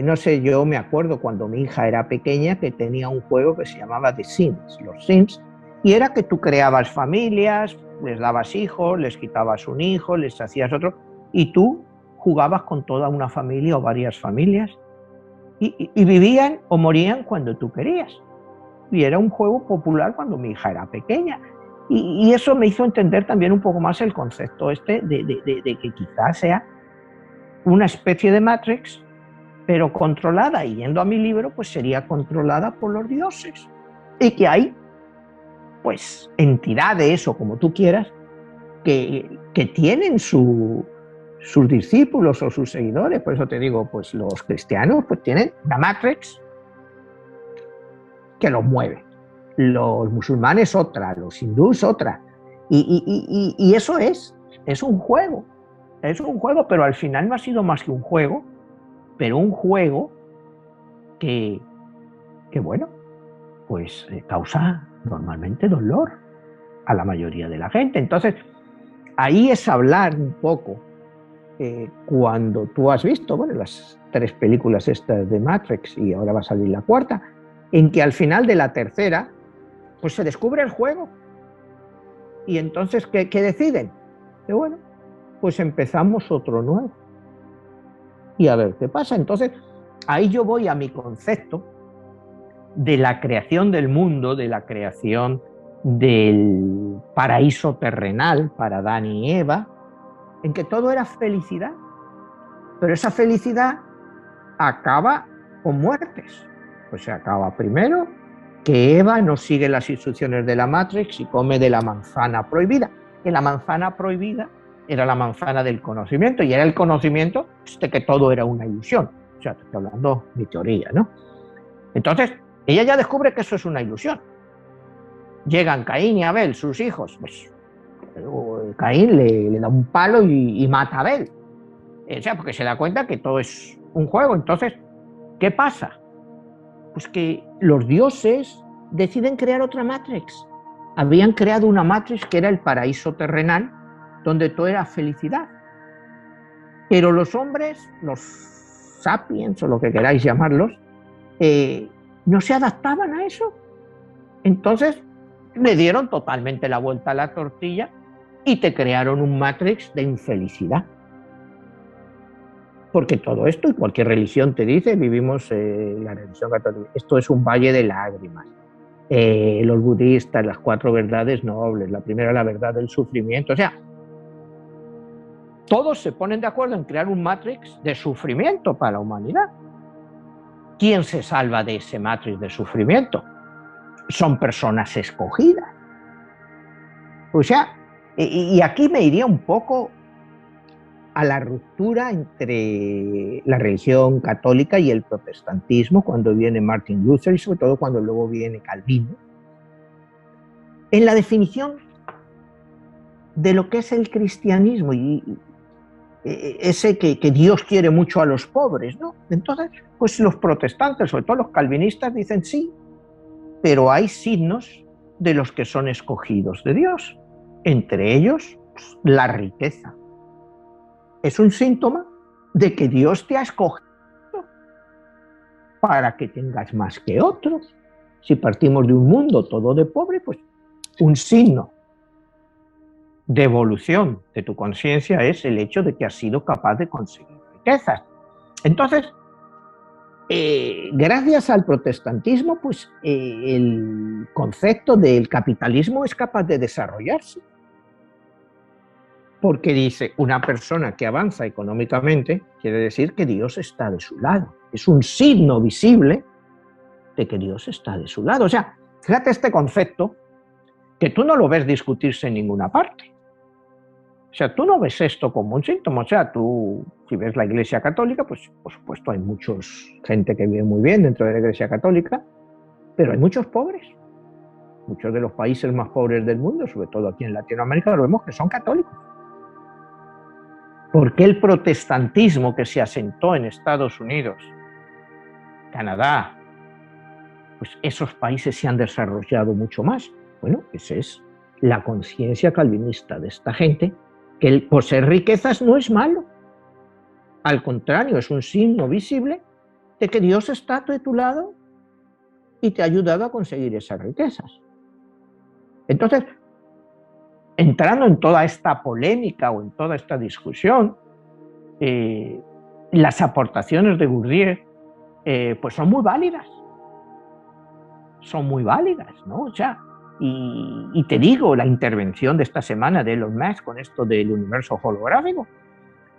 B: no sé, yo me acuerdo cuando mi hija era pequeña que tenía un juego que se llamaba The Sims, los Sims, y era que tú creabas familias, les dabas hijos, les quitabas un hijo, les hacías otro, y tú jugabas con toda una familia o varias familias, y vivían o morían cuando tú querías. Y era un juego popular cuando mi hija era pequeña. Y eso me hizo entender también un poco más el concepto este de que quizás sea una especie de Matrix, pero controlada, y yendo a mi libro, pues sería controlada por los dioses. Y que hay, pues, entidades, o como tú quieras, que tienen sus discípulos o sus seguidores. Por eso te digo, pues los cristianos pues tienen una Matrix que los mueve. Los musulmanes otra, los hindúes otra. Y eso es un juego. Es un juego, pero al final no ha sido más que un juego, pero un juego que bueno, pues causa normalmente dolor a la mayoría de la gente. Entonces, ahí es hablar un poco, cuando tú has visto, bueno, las 3 películas estas de Matrix, y ahora va a salir la 4ª, en que al final de la tercera, pues se descubre el juego. Y entonces, ¿qué deciden? Que bueno, pues empezamos otro nuevo. Y a ver qué pasa. Entonces, ahí yo voy a mi concepto de la creación del mundo, de la creación del paraíso terrenal para Adán y Eva, en que todo era felicidad. Pero esa felicidad acaba con muertes. Pues se acaba primero que Eva no sigue las instrucciones de la Matrix y come de la manzana prohibida. Que la manzana prohibida era la manzana del conocimiento, y era el conocimiento de que todo era una ilusión. O sea, te estoy hablando de teoría, ¿no? Entonces, ella ya descubre que eso es una ilusión. Llegan Caín y Abel, sus hijos. Pues Caín le da un palo y mata a Abel. O sea, porque se da cuenta que todo es un juego. Entonces, ¿qué pasa? Pues que los dioses deciden crear otra Matrix. Habían creado una Matrix que era el paraíso terrenal, donde todo era felicidad. Pero los hombres, los sapiens, o lo que queráis llamarlos, no se adaptaban a eso. Entonces, le dieron totalmente la vuelta a la tortilla y te crearon un Matrix de infelicidad. Porque todo esto, y cualquier religión te dice, vivimos, la religión católica, esto es un valle de lágrimas. Los budistas, las 4 verdades nobles, la primera, la verdad del sufrimiento. O sea, todos se ponen de acuerdo en crear un Matrix de sufrimiento para la humanidad. ¿Quién se salva de ese Matrix de sufrimiento? Son personas escogidas. O sea, y aquí me iría un poco a la ruptura entre la religión católica y el protestantismo, cuando viene Martin Luther y sobre todo cuando luego viene Calvino, en la definición de lo que es el cristianismo, y ese que Dios quiere mucho a los pobres, ¿no? Entonces, pues los protestantes, sobre todo los calvinistas, dicen sí, pero hay signos de los que son escogidos de Dios, entre ellos pues, la riqueza. Es un síntoma de que Dios te ha escogido para que tengas más que otros. Si partimos de un mundo todo de pobre, pues un signo de evolución de tu conciencia es el hecho de que has sido capaz de conseguir riquezas. Entonces, gracias al protestantismo, pues el concepto del capitalismo es capaz de desarrollarse. Porque dice, una persona que avanza económicamente quiere decir que Dios está de su lado. Es un signo visible de que Dios está de su lado. O sea, fíjate este concepto que tú no lo ves discutirse en ninguna parte. O sea, tú no ves esto como un síntoma. O sea, tú, si ves la Iglesia Católica, pues por supuesto hay mucha gente que vive muy bien dentro de la Iglesia Católica, pero hay muchos pobres. Muchos de los países más pobres del mundo, sobre todo aquí en Latinoamérica, lo vemos que son católicos. ¿Por qué el protestantismo que se asentó en Estados Unidos, Canadá, pues esos países se han desarrollado mucho más? Bueno, ese es la conciencia calvinista de esta gente, que el poseer riquezas no es malo. Al contrario, es un signo visible de que Dios está de tu lado y te ha ayudado a conseguir esas riquezas. Entonces, entrando en toda esta polémica o en toda esta discusión, las aportaciones de Gurdjieff pues son muy válidas. Son muy válidas, ¿no? O sea, y te digo, la intervención de esta semana de Elon Musk con esto del universo holográfico,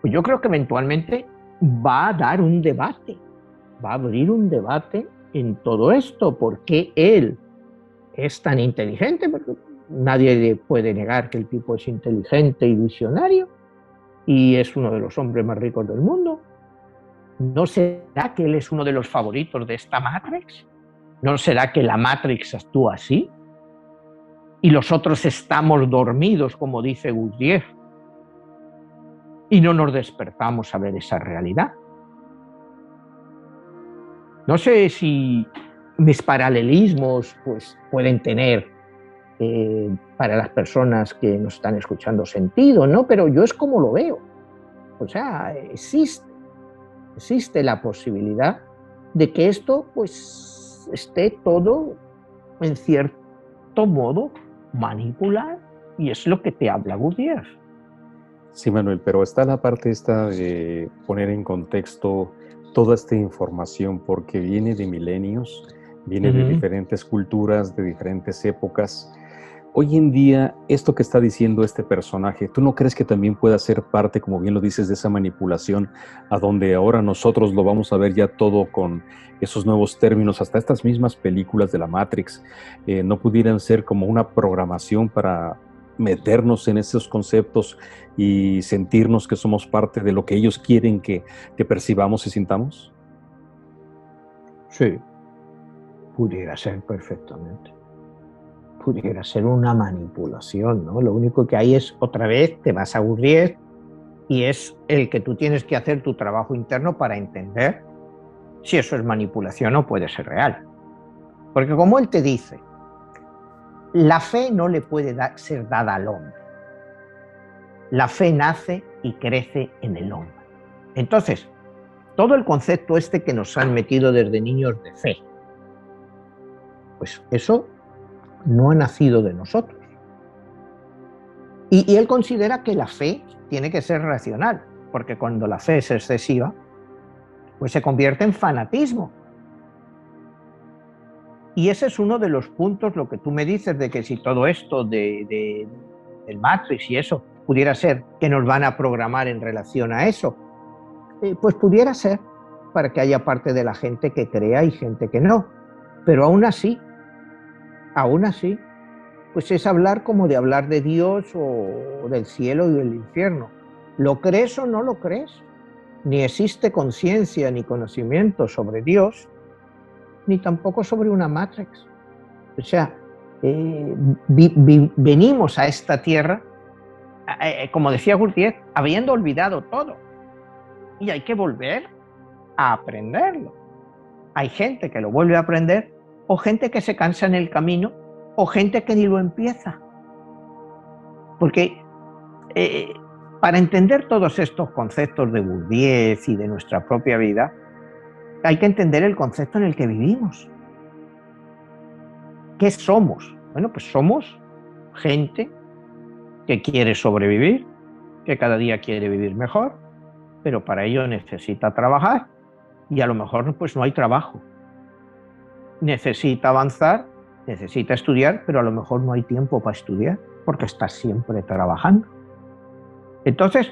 B: pues yo creo que eventualmente va a dar un debate, va a abrir un debate en todo esto, porque él es tan inteligente, porque nadie le puede negar que el tipo es inteligente y visionario, y es uno de los hombres más ricos del mundo. ¿No será que él es uno de los favoritos de esta Matrix? ¿No será que la Matrix actúa así? Y los otros estamos dormidos, como dice Gurdjieff, y no nos despertamos a ver esa realidad. No sé si mis paralelismos pues, pueden tener para las personas que nos están escuchando sentido, ¿no? Pero yo es como lo veo. O sea, existe la posibilidad de que esto pues esté todo en cierto modo manipulado, y es lo que te habla Gurdjieff.
A: Sí, Manuel, pero está la parte esta de poner en contexto toda esta información, porque viene de milenios, viene de diferentes culturas, de diferentes épocas. Hoy en día, esto que está diciendo este personaje, ¿tú no crees que también pueda ser parte, como bien lo dices, de esa manipulación, a donde ahora nosotros lo vamos a ver ya todo con esos nuevos términos, hasta estas mismas películas de la Matrix, no pudieran ser como una programación para meternos en esos conceptos y sentirnos que somos parte de lo que ellos quieren que percibamos y sintamos?
B: Sí, pudiera ser perfectamente. Pudiera ser una manipulación, ¿no? Lo único que hay es, otra vez, te vas a Gurdjieff y es el que tú tienes que hacer tu trabajo interno para entender si eso es manipulación o puede ser real. Porque como él te dice, la fe no le puede ser dada al hombre. La fe nace y crece en el hombre. Entonces, todo el concepto este que nos han metido desde niños de fe, pues eso no ha nacido de nosotros. Y él considera que la fe tiene que ser racional, porque cuando la fe es excesiva, pues se convierte en fanatismo. Y ese es uno de los puntos, lo que tú me dices, de que si todo esto del Matrix y eso pudiera ser que nos van a programar en relación a eso, pues pudiera ser, para que haya parte de la gente que crea y gente que no. Pero aún así, pues es hablar como de hablar de Dios o del cielo y del infierno. ¿Lo crees o no lo crees? Ni existe conciencia ni conocimiento sobre Dios, ni tampoco sobre una Matrix. O sea, venimos a esta tierra, como decía Gurdjieff, habiendo olvidado todo. Y hay que volver a aprenderlo. Hay gente que lo vuelve a aprender, o gente que se cansa en el camino, o gente que ni lo empieza. Porque para entender todos estos conceptos de Gurdjieff y de nuestra propia vida, hay que entender el concepto en el que vivimos. ¿Qué somos? Bueno, pues somos gente que quiere sobrevivir, que cada día quiere vivir mejor, pero para ello necesita trabajar y a lo mejor pues no hay trabajo. Necesita avanzar, necesita estudiar, pero a lo mejor no hay tiempo para estudiar porque está siempre trabajando. Entonces,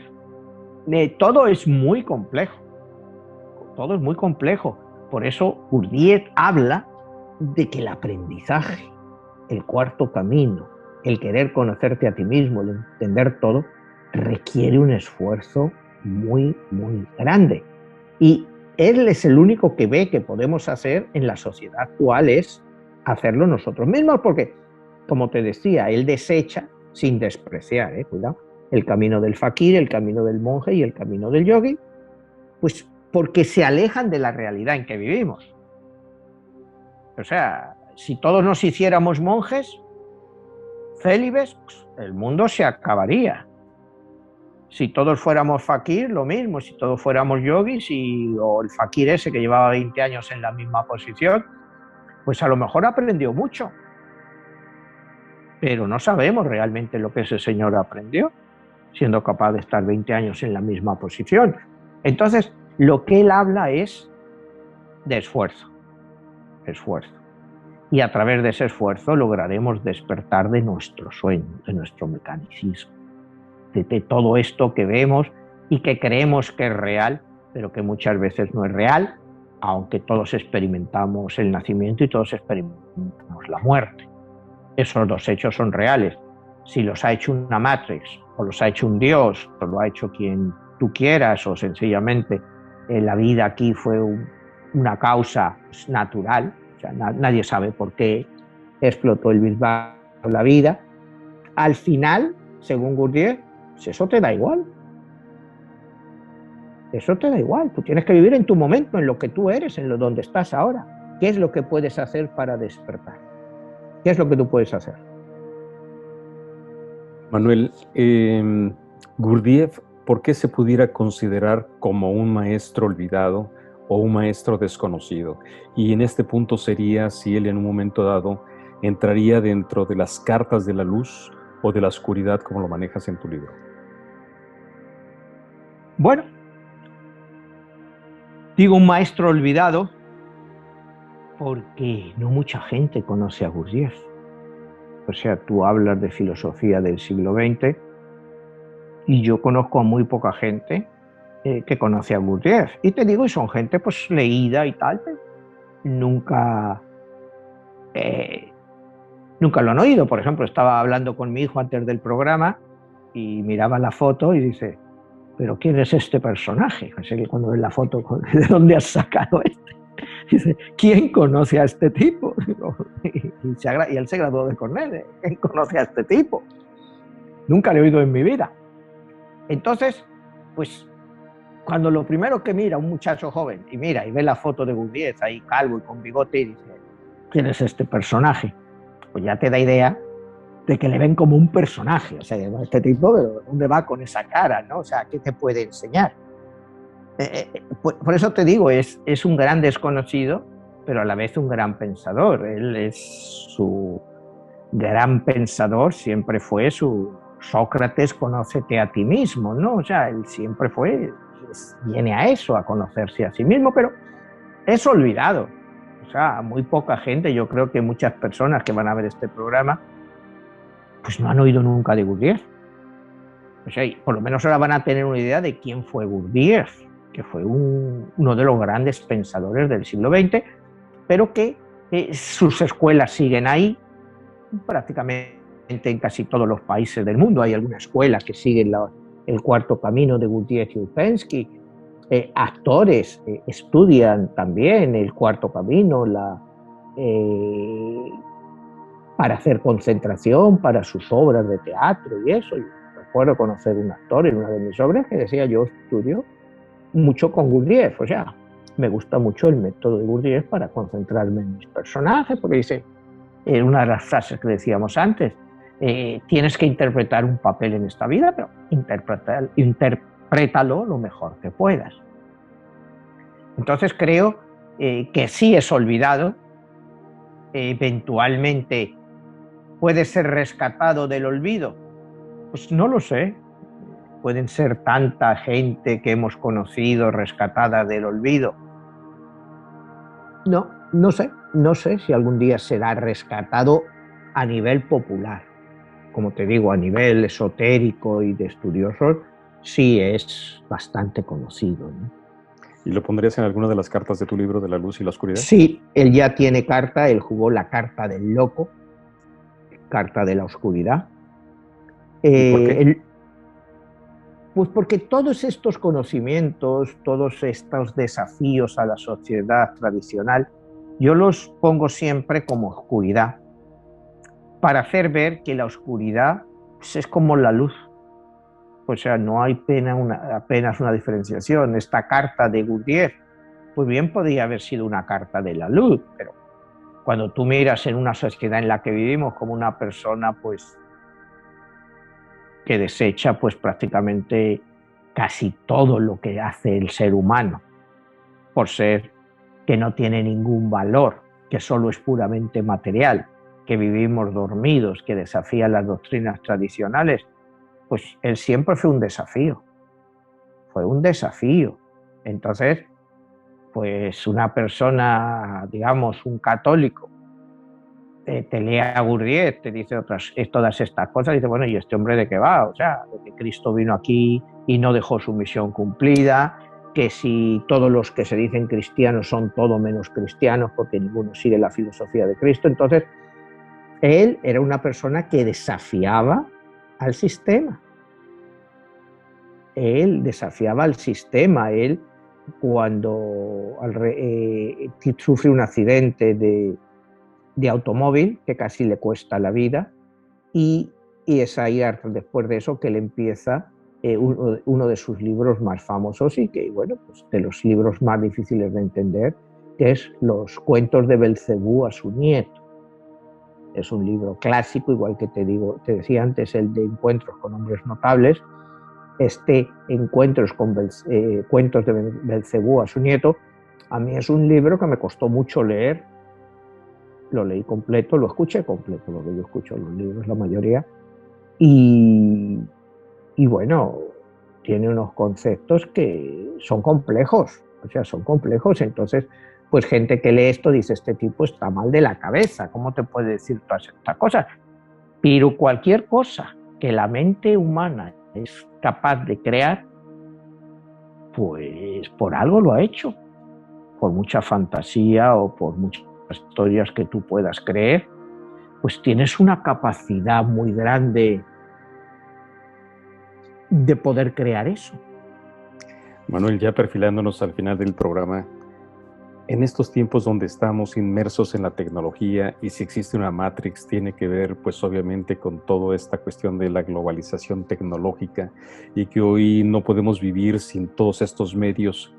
B: todo es muy complejo. Todo es muy complejo. Por eso Gurdjieff habla de que el aprendizaje, el cuarto camino, el querer conocerte a ti mismo, el entender todo, requiere un esfuerzo muy, muy grande. Y él es el único que ve que podemos hacer en la sociedad actual es hacerlo nosotros mismos, porque, como te decía, él desecha, sin despreciar, cuidado, el camino del fakir, el camino del monje y el camino del yogi, pues porque se alejan de la realidad en que vivimos. O sea, si todos nos hiciéramos monjes, célibes, pues, el mundo se acabaría. Si todos fuéramos fakir, lo mismo. Si todos fuéramos yogis o el fakir ese que llevaba 20 años en la misma posición, pues a lo mejor aprendió mucho. Pero no sabemos realmente lo que ese señor aprendió, siendo capaz de estar 20 años en la misma posición. Entonces, lo que él habla es de esfuerzo. Y a través de ese esfuerzo lograremos despertar de nuestro sueño, de nuestro mecanicismo, de todo esto que vemos y que creemos que es real, pero que muchas veces no es real, aunque todos experimentamos el nacimiento y todos experimentamos la muerte. Esos dos hechos son reales. Si los ha hecho una Matrix, o los ha hecho un Dios, o lo ha hecho quien tú quieras, o sencillamente la vida aquí fue una causa natural, o sea, nadie sabe por qué explotó el Big Bang la vida, al final, según Gurdjieff, pues eso te da igual. Eso te da igual. Tú tienes que vivir en tu momento, en lo que tú eres, en lo donde estás ahora. ¿Qué es lo que puedes hacer para despertar? ¿Qué es lo que tú puedes hacer?
A: Manuel, Gurdjieff, ¿por qué se pudiera considerar como un maestro olvidado o un maestro desconocido? Y en este punto sería si él en un momento dado entraría dentro de las cartas de la luz o de la oscuridad, como lo manejas en tu libro.
B: Bueno, digo un maestro olvidado porque no mucha gente conoce a Gurdjieff. O sea, tú hablas de filosofía del siglo XX y yo conozco a muy poca gente que conoce a Gurdjieff. Y te digo, y son gente pues leída y tal, pero nunca lo han oído. Por ejemplo, estaba hablando con mi hijo antes del programa y miraba la foto y dice, ¿pero quién es este personaje? Así que cuando ves la foto, ¿de dónde has sacado este? Dice, ¿quién conoce a este tipo? Y él se graduó de Cornell. ¿Quién conoce a este tipo? Nunca le he oído en mi vida. Entonces, pues, cuando lo primero que mira un muchacho joven y mira y ve la foto de Gurdjieff ahí calvo y con bigote y dice, ¿quién es este personaje? Pues ya te da idea de que le ven como un personaje. O sea, este tipo, ¿pero dónde va con esa cara? ¿No? O sea, ¿qué te puede enseñar? Por eso te digo, es un gran desconocido, pero a la vez un gran pensador. Él es su gran pensador, siempre fue su Sócrates, conócete a ti mismo, ¿no? O sea, él siempre viene a eso, a conocerse a sí mismo, pero es olvidado. O sea, muy poca gente, yo creo que muchas personas que van a ver este programa, pues no han oído nunca de Gurdjieff. O sea, por lo menos ahora van a tener una idea de quién fue Gurdjieff, que fue uno de los grandes pensadores del siglo XX, pero que sus escuelas siguen ahí, prácticamente en casi todos los países del mundo. Hay alguna escuela que sigue el cuarto camino de Gurdjieff y Upensky. Actores estudian también el cuarto camino para hacer concentración para sus obras de teatro y eso. Yo recuerdo conocer un actor en una de mis obras que decía, yo estudio mucho con Gurdjieff, o sea, me gusta mucho el método de Gurdjieff para concentrarme en mis personajes, porque dice, una de las frases que decíamos antes, tienes que interpretar un papel en esta vida, pero interprétalo lo mejor que puedas. Entonces creo que sí es olvidado, eventualmente puede ser rescatado del olvido. Pues no lo sé. Pueden ser tanta gente que hemos conocido rescatada del olvido. No sé si algún día será rescatado a nivel popular. Como te digo, a nivel esotérico y de estudiosos, sí es bastante conocido, ¿no?
A: ¿Y lo pondrías en alguna de las cartas de tu libro de la luz y la oscuridad?
B: Sí, él ya tiene carta, él jugó la carta del loco, carta de la oscuridad.
A: ¿Y por qué?
B: Pues porque todos estos conocimientos, todos estos desafíos a la sociedad tradicional, yo los pongo siempre como oscuridad, para hacer ver que la oscuridad pues, es como la luz. O sea, no hay apenas una diferenciación. Esta carta de Gurdjieff, pues bien podría haber sido una carta de la luz, pero cuando tú miras en una sociedad en la que vivimos como una persona pues que desecha pues prácticamente casi todo lo que hace el ser humano, por ser que no tiene ningún valor, que solo es puramente material, que vivimos dormidos, que desafía las doctrinas tradicionales. Pues él siempre fue un desafío, fue un desafío. Entonces, pues una persona, digamos, un católico, te lee a Gurdjieff, te dice todas estas cosas, y dice, bueno, ¿y este hombre de qué va? O sea, de que Cristo vino aquí y no dejó su misión cumplida, que si todos los que se dicen cristianos son todo menos cristianos porque ninguno sigue la filosofía de Cristo. Entonces, él era una persona que desafiaba al sistema. Él desafiaba al sistema. Él, cuando sufre un accidente de automóvil que casi le cuesta la vida, y es ahí, después de eso, que él empieza uno de sus libros más famosos y que, bueno, pues de los libros más difíciles de entender, que es Los cuentos de Belcebú a su nieto. Es un libro clásico, igual que te decía antes, el de Encuentros con hombres notables. Este Cuentos de Belcebú a su nieto, a mí es un libro que me costó mucho leer. Lo leí completo, lo escuché completo, lo que yo escucho los libros, la mayoría, y bueno, tiene unos conceptos que son complejos, o sea, son complejos. Entonces, pues gente que lee esto dice, este tipo está mal de la cabeza, ¿cómo te puede decir todas estas cosas? Pero cualquier cosa que la mente humana es capaz de crear, pues por algo lo ha hecho, por mucha fantasía o por muchas historias que tú puedas creer, pues tienes una capacidad muy grande de poder crear eso.
A: Manuel, ya perfilándonos al final del programa, en estos tiempos donde estamos inmersos en la tecnología, y si existe una Matrix, tiene que ver pues obviamente con toda esta cuestión de la globalización tecnológica, y que hoy no podemos vivir sin todos estos medios.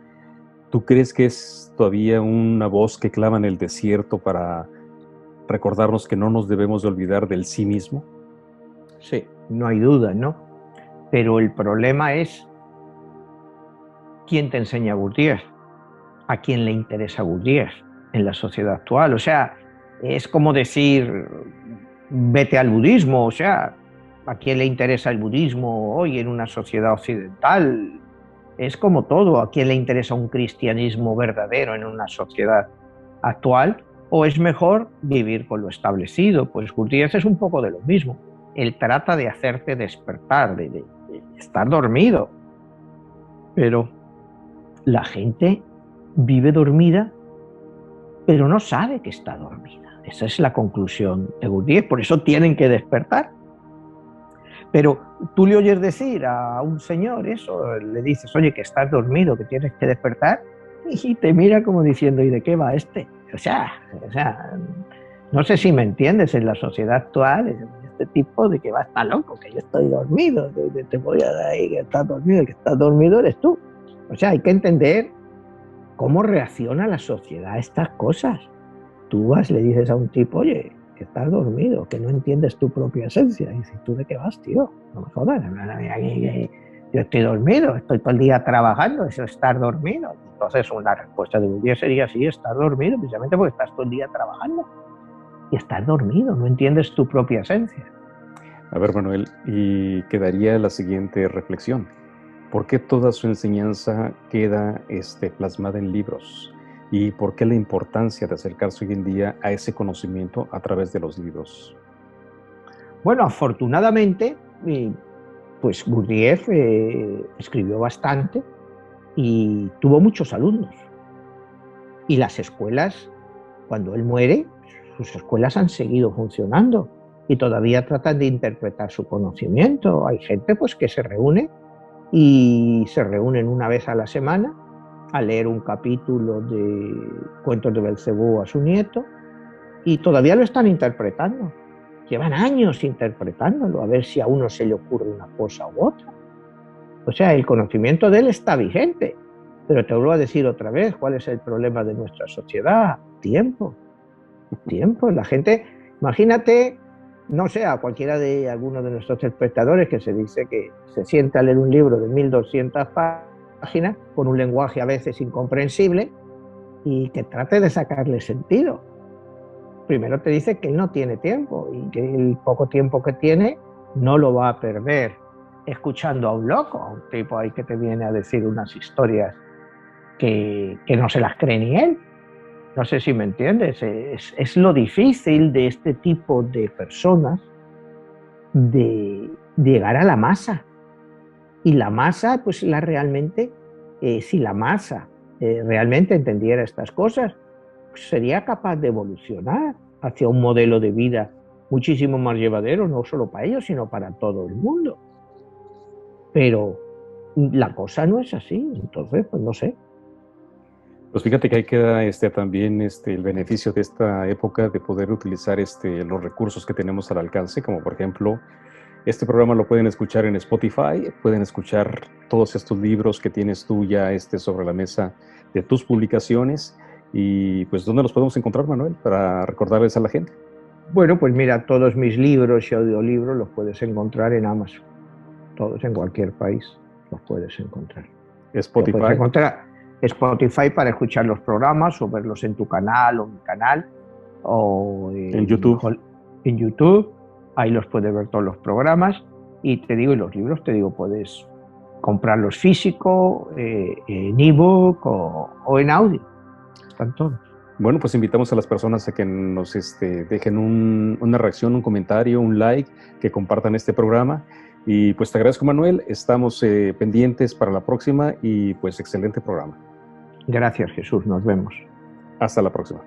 A: ¿Tú crees que es todavía una voz que clama en el desierto para recordarnos que no nos debemos de olvidar del sí mismo?
B: Sí, no hay duda, ¿no? Pero el problema es quién te enseña Gurdjieff, a quién le interesa Gurdjieff en la sociedad actual. O sea, es como decir, vete al budismo. O sea, ¿a quién le interesa el budismo hoy en una sociedad occidental? Es como todo, ¿a quién le interesa un cristianismo verdadero en una sociedad actual? ¿O es mejor vivir con lo establecido? Pues Gurdjieff es un poco de lo mismo. Él trata de hacerte despertar, de estar dormido. Pero la gente vive dormida, pero no sabe que está dormida. Esa es la conclusión de Gurdjieff. Por eso tienen que despertar. Pero tú le oyes decir a un señor eso, le dices, oye, que estás dormido, que tienes que despertar, y te mira como diciendo, ¿y de qué va este? O sea, no sé si me entiendes, en la sociedad actual, este tipo de que va a estar loco, que yo estoy dormido, te voy a dar ahí que estás dormido, el que estás dormido eres tú. O sea, hay que entender cómo reacciona la sociedad a estas cosas. Tú le dices a un tipo, oye, que estás dormido, que no entiendes tu propia esencia. Y dices, ¿tú de qué vas, tío? No me jodas. Yo estoy dormido, estoy todo el día trabajando, eso es estar dormido. Entonces, una respuesta de un día sería, sí, estás dormido, precisamente porque estás todo el día trabajando. Y estás dormido, no entiendes tu propia esencia.
A: A ver, Manuel, y quedaría la siguiente reflexión. ¿Por qué toda su enseñanza queda plasmada en libros? ¿Y por qué la importancia de acercarse hoy en día a ese conocimiento a través de los libros?
B: Bueno, afortunadamente, pues Gurdjieff escribió bastante y tuvo muchos alumnos. Y las escuelas, cuando él muere, sus escuelas han seguido funcionando y todavía tratan de interpretar su conocimiento. Hay gente pues que se reúnen una vez a la semana a leer un capítulo de Cuentos de Belcebú a su nieto, y todavía lo están interpretando. Llevan años interpretándolo, a ver si a uno se le ocurre una cosa u otra. O sea, el conocimiento de él está vigente. Pero te vuelvo a decir otra vez, ¿cuál es el problema de nuestra sociedad? Tiempo. La gente, imagínate no sé, a cualquiera de algunos de nuestros espectadores que se dice que se sienta a leer un libro de 1200 páginas con un lenguaje a veces incomprensible y que trate de sacarle sentido. Primero te dice que él no tiene tiempo y que el poco tiempo que tiene no lo va a perder escuchando a un loco, a un tipo ahí que te viene a decir unas historias que no se las cree ni él. No sé si me entiendes. Es lo difícil de este tipo de personas de llegar a la masa. Y la masa, pues realmente, si la masa realmente entendiera estas cosas, pues sería capaz de evolucionar hacia un modelo de vida muchísimo más llevadero, no solo para ellos, sino para todo el mundo. Pero la cosa no es así, entonces, pues no sé.
A: Pues fíjate que ahí queda también el beneficio de esta época de poder utilizar los recursos que tenemos al alcance, como por ejemplo, este programa lo pueden escuchar en Spotify, pueden escuchar todos estos libros que tienes tú ya sobre la mesa de tus publicaciones. Y pues, ¿dónde los podemos encontrar, Manuel, para recordarles a la gente?
B: Bueno, pues mira, todos mis libros y audiolibros los puedes encontrar en Amazon. Todos en cualquier país los puedes encontrar.
A: Spotify.
B: Los puedes encontrar Spotify para escuchar los programas o verlos en tu canal o mi canal o
A: en YouTube.
B: En YouTube, ahí los puedes ver todos los programas y te digo, y los libros, te digo, puedes comprarlos físico, en ebook o en audio. Están todos.
A: Bueno, pues invitamos a las personas a que nos dejen una reacción, un comentario, un like, que compartan este programa. Y pues te agradezco, Manuel. Estamos pendientes para la próxima y pues excelente programa.
B: Gracias, Jesús. Nos vemos.
A: Hasta la próxima.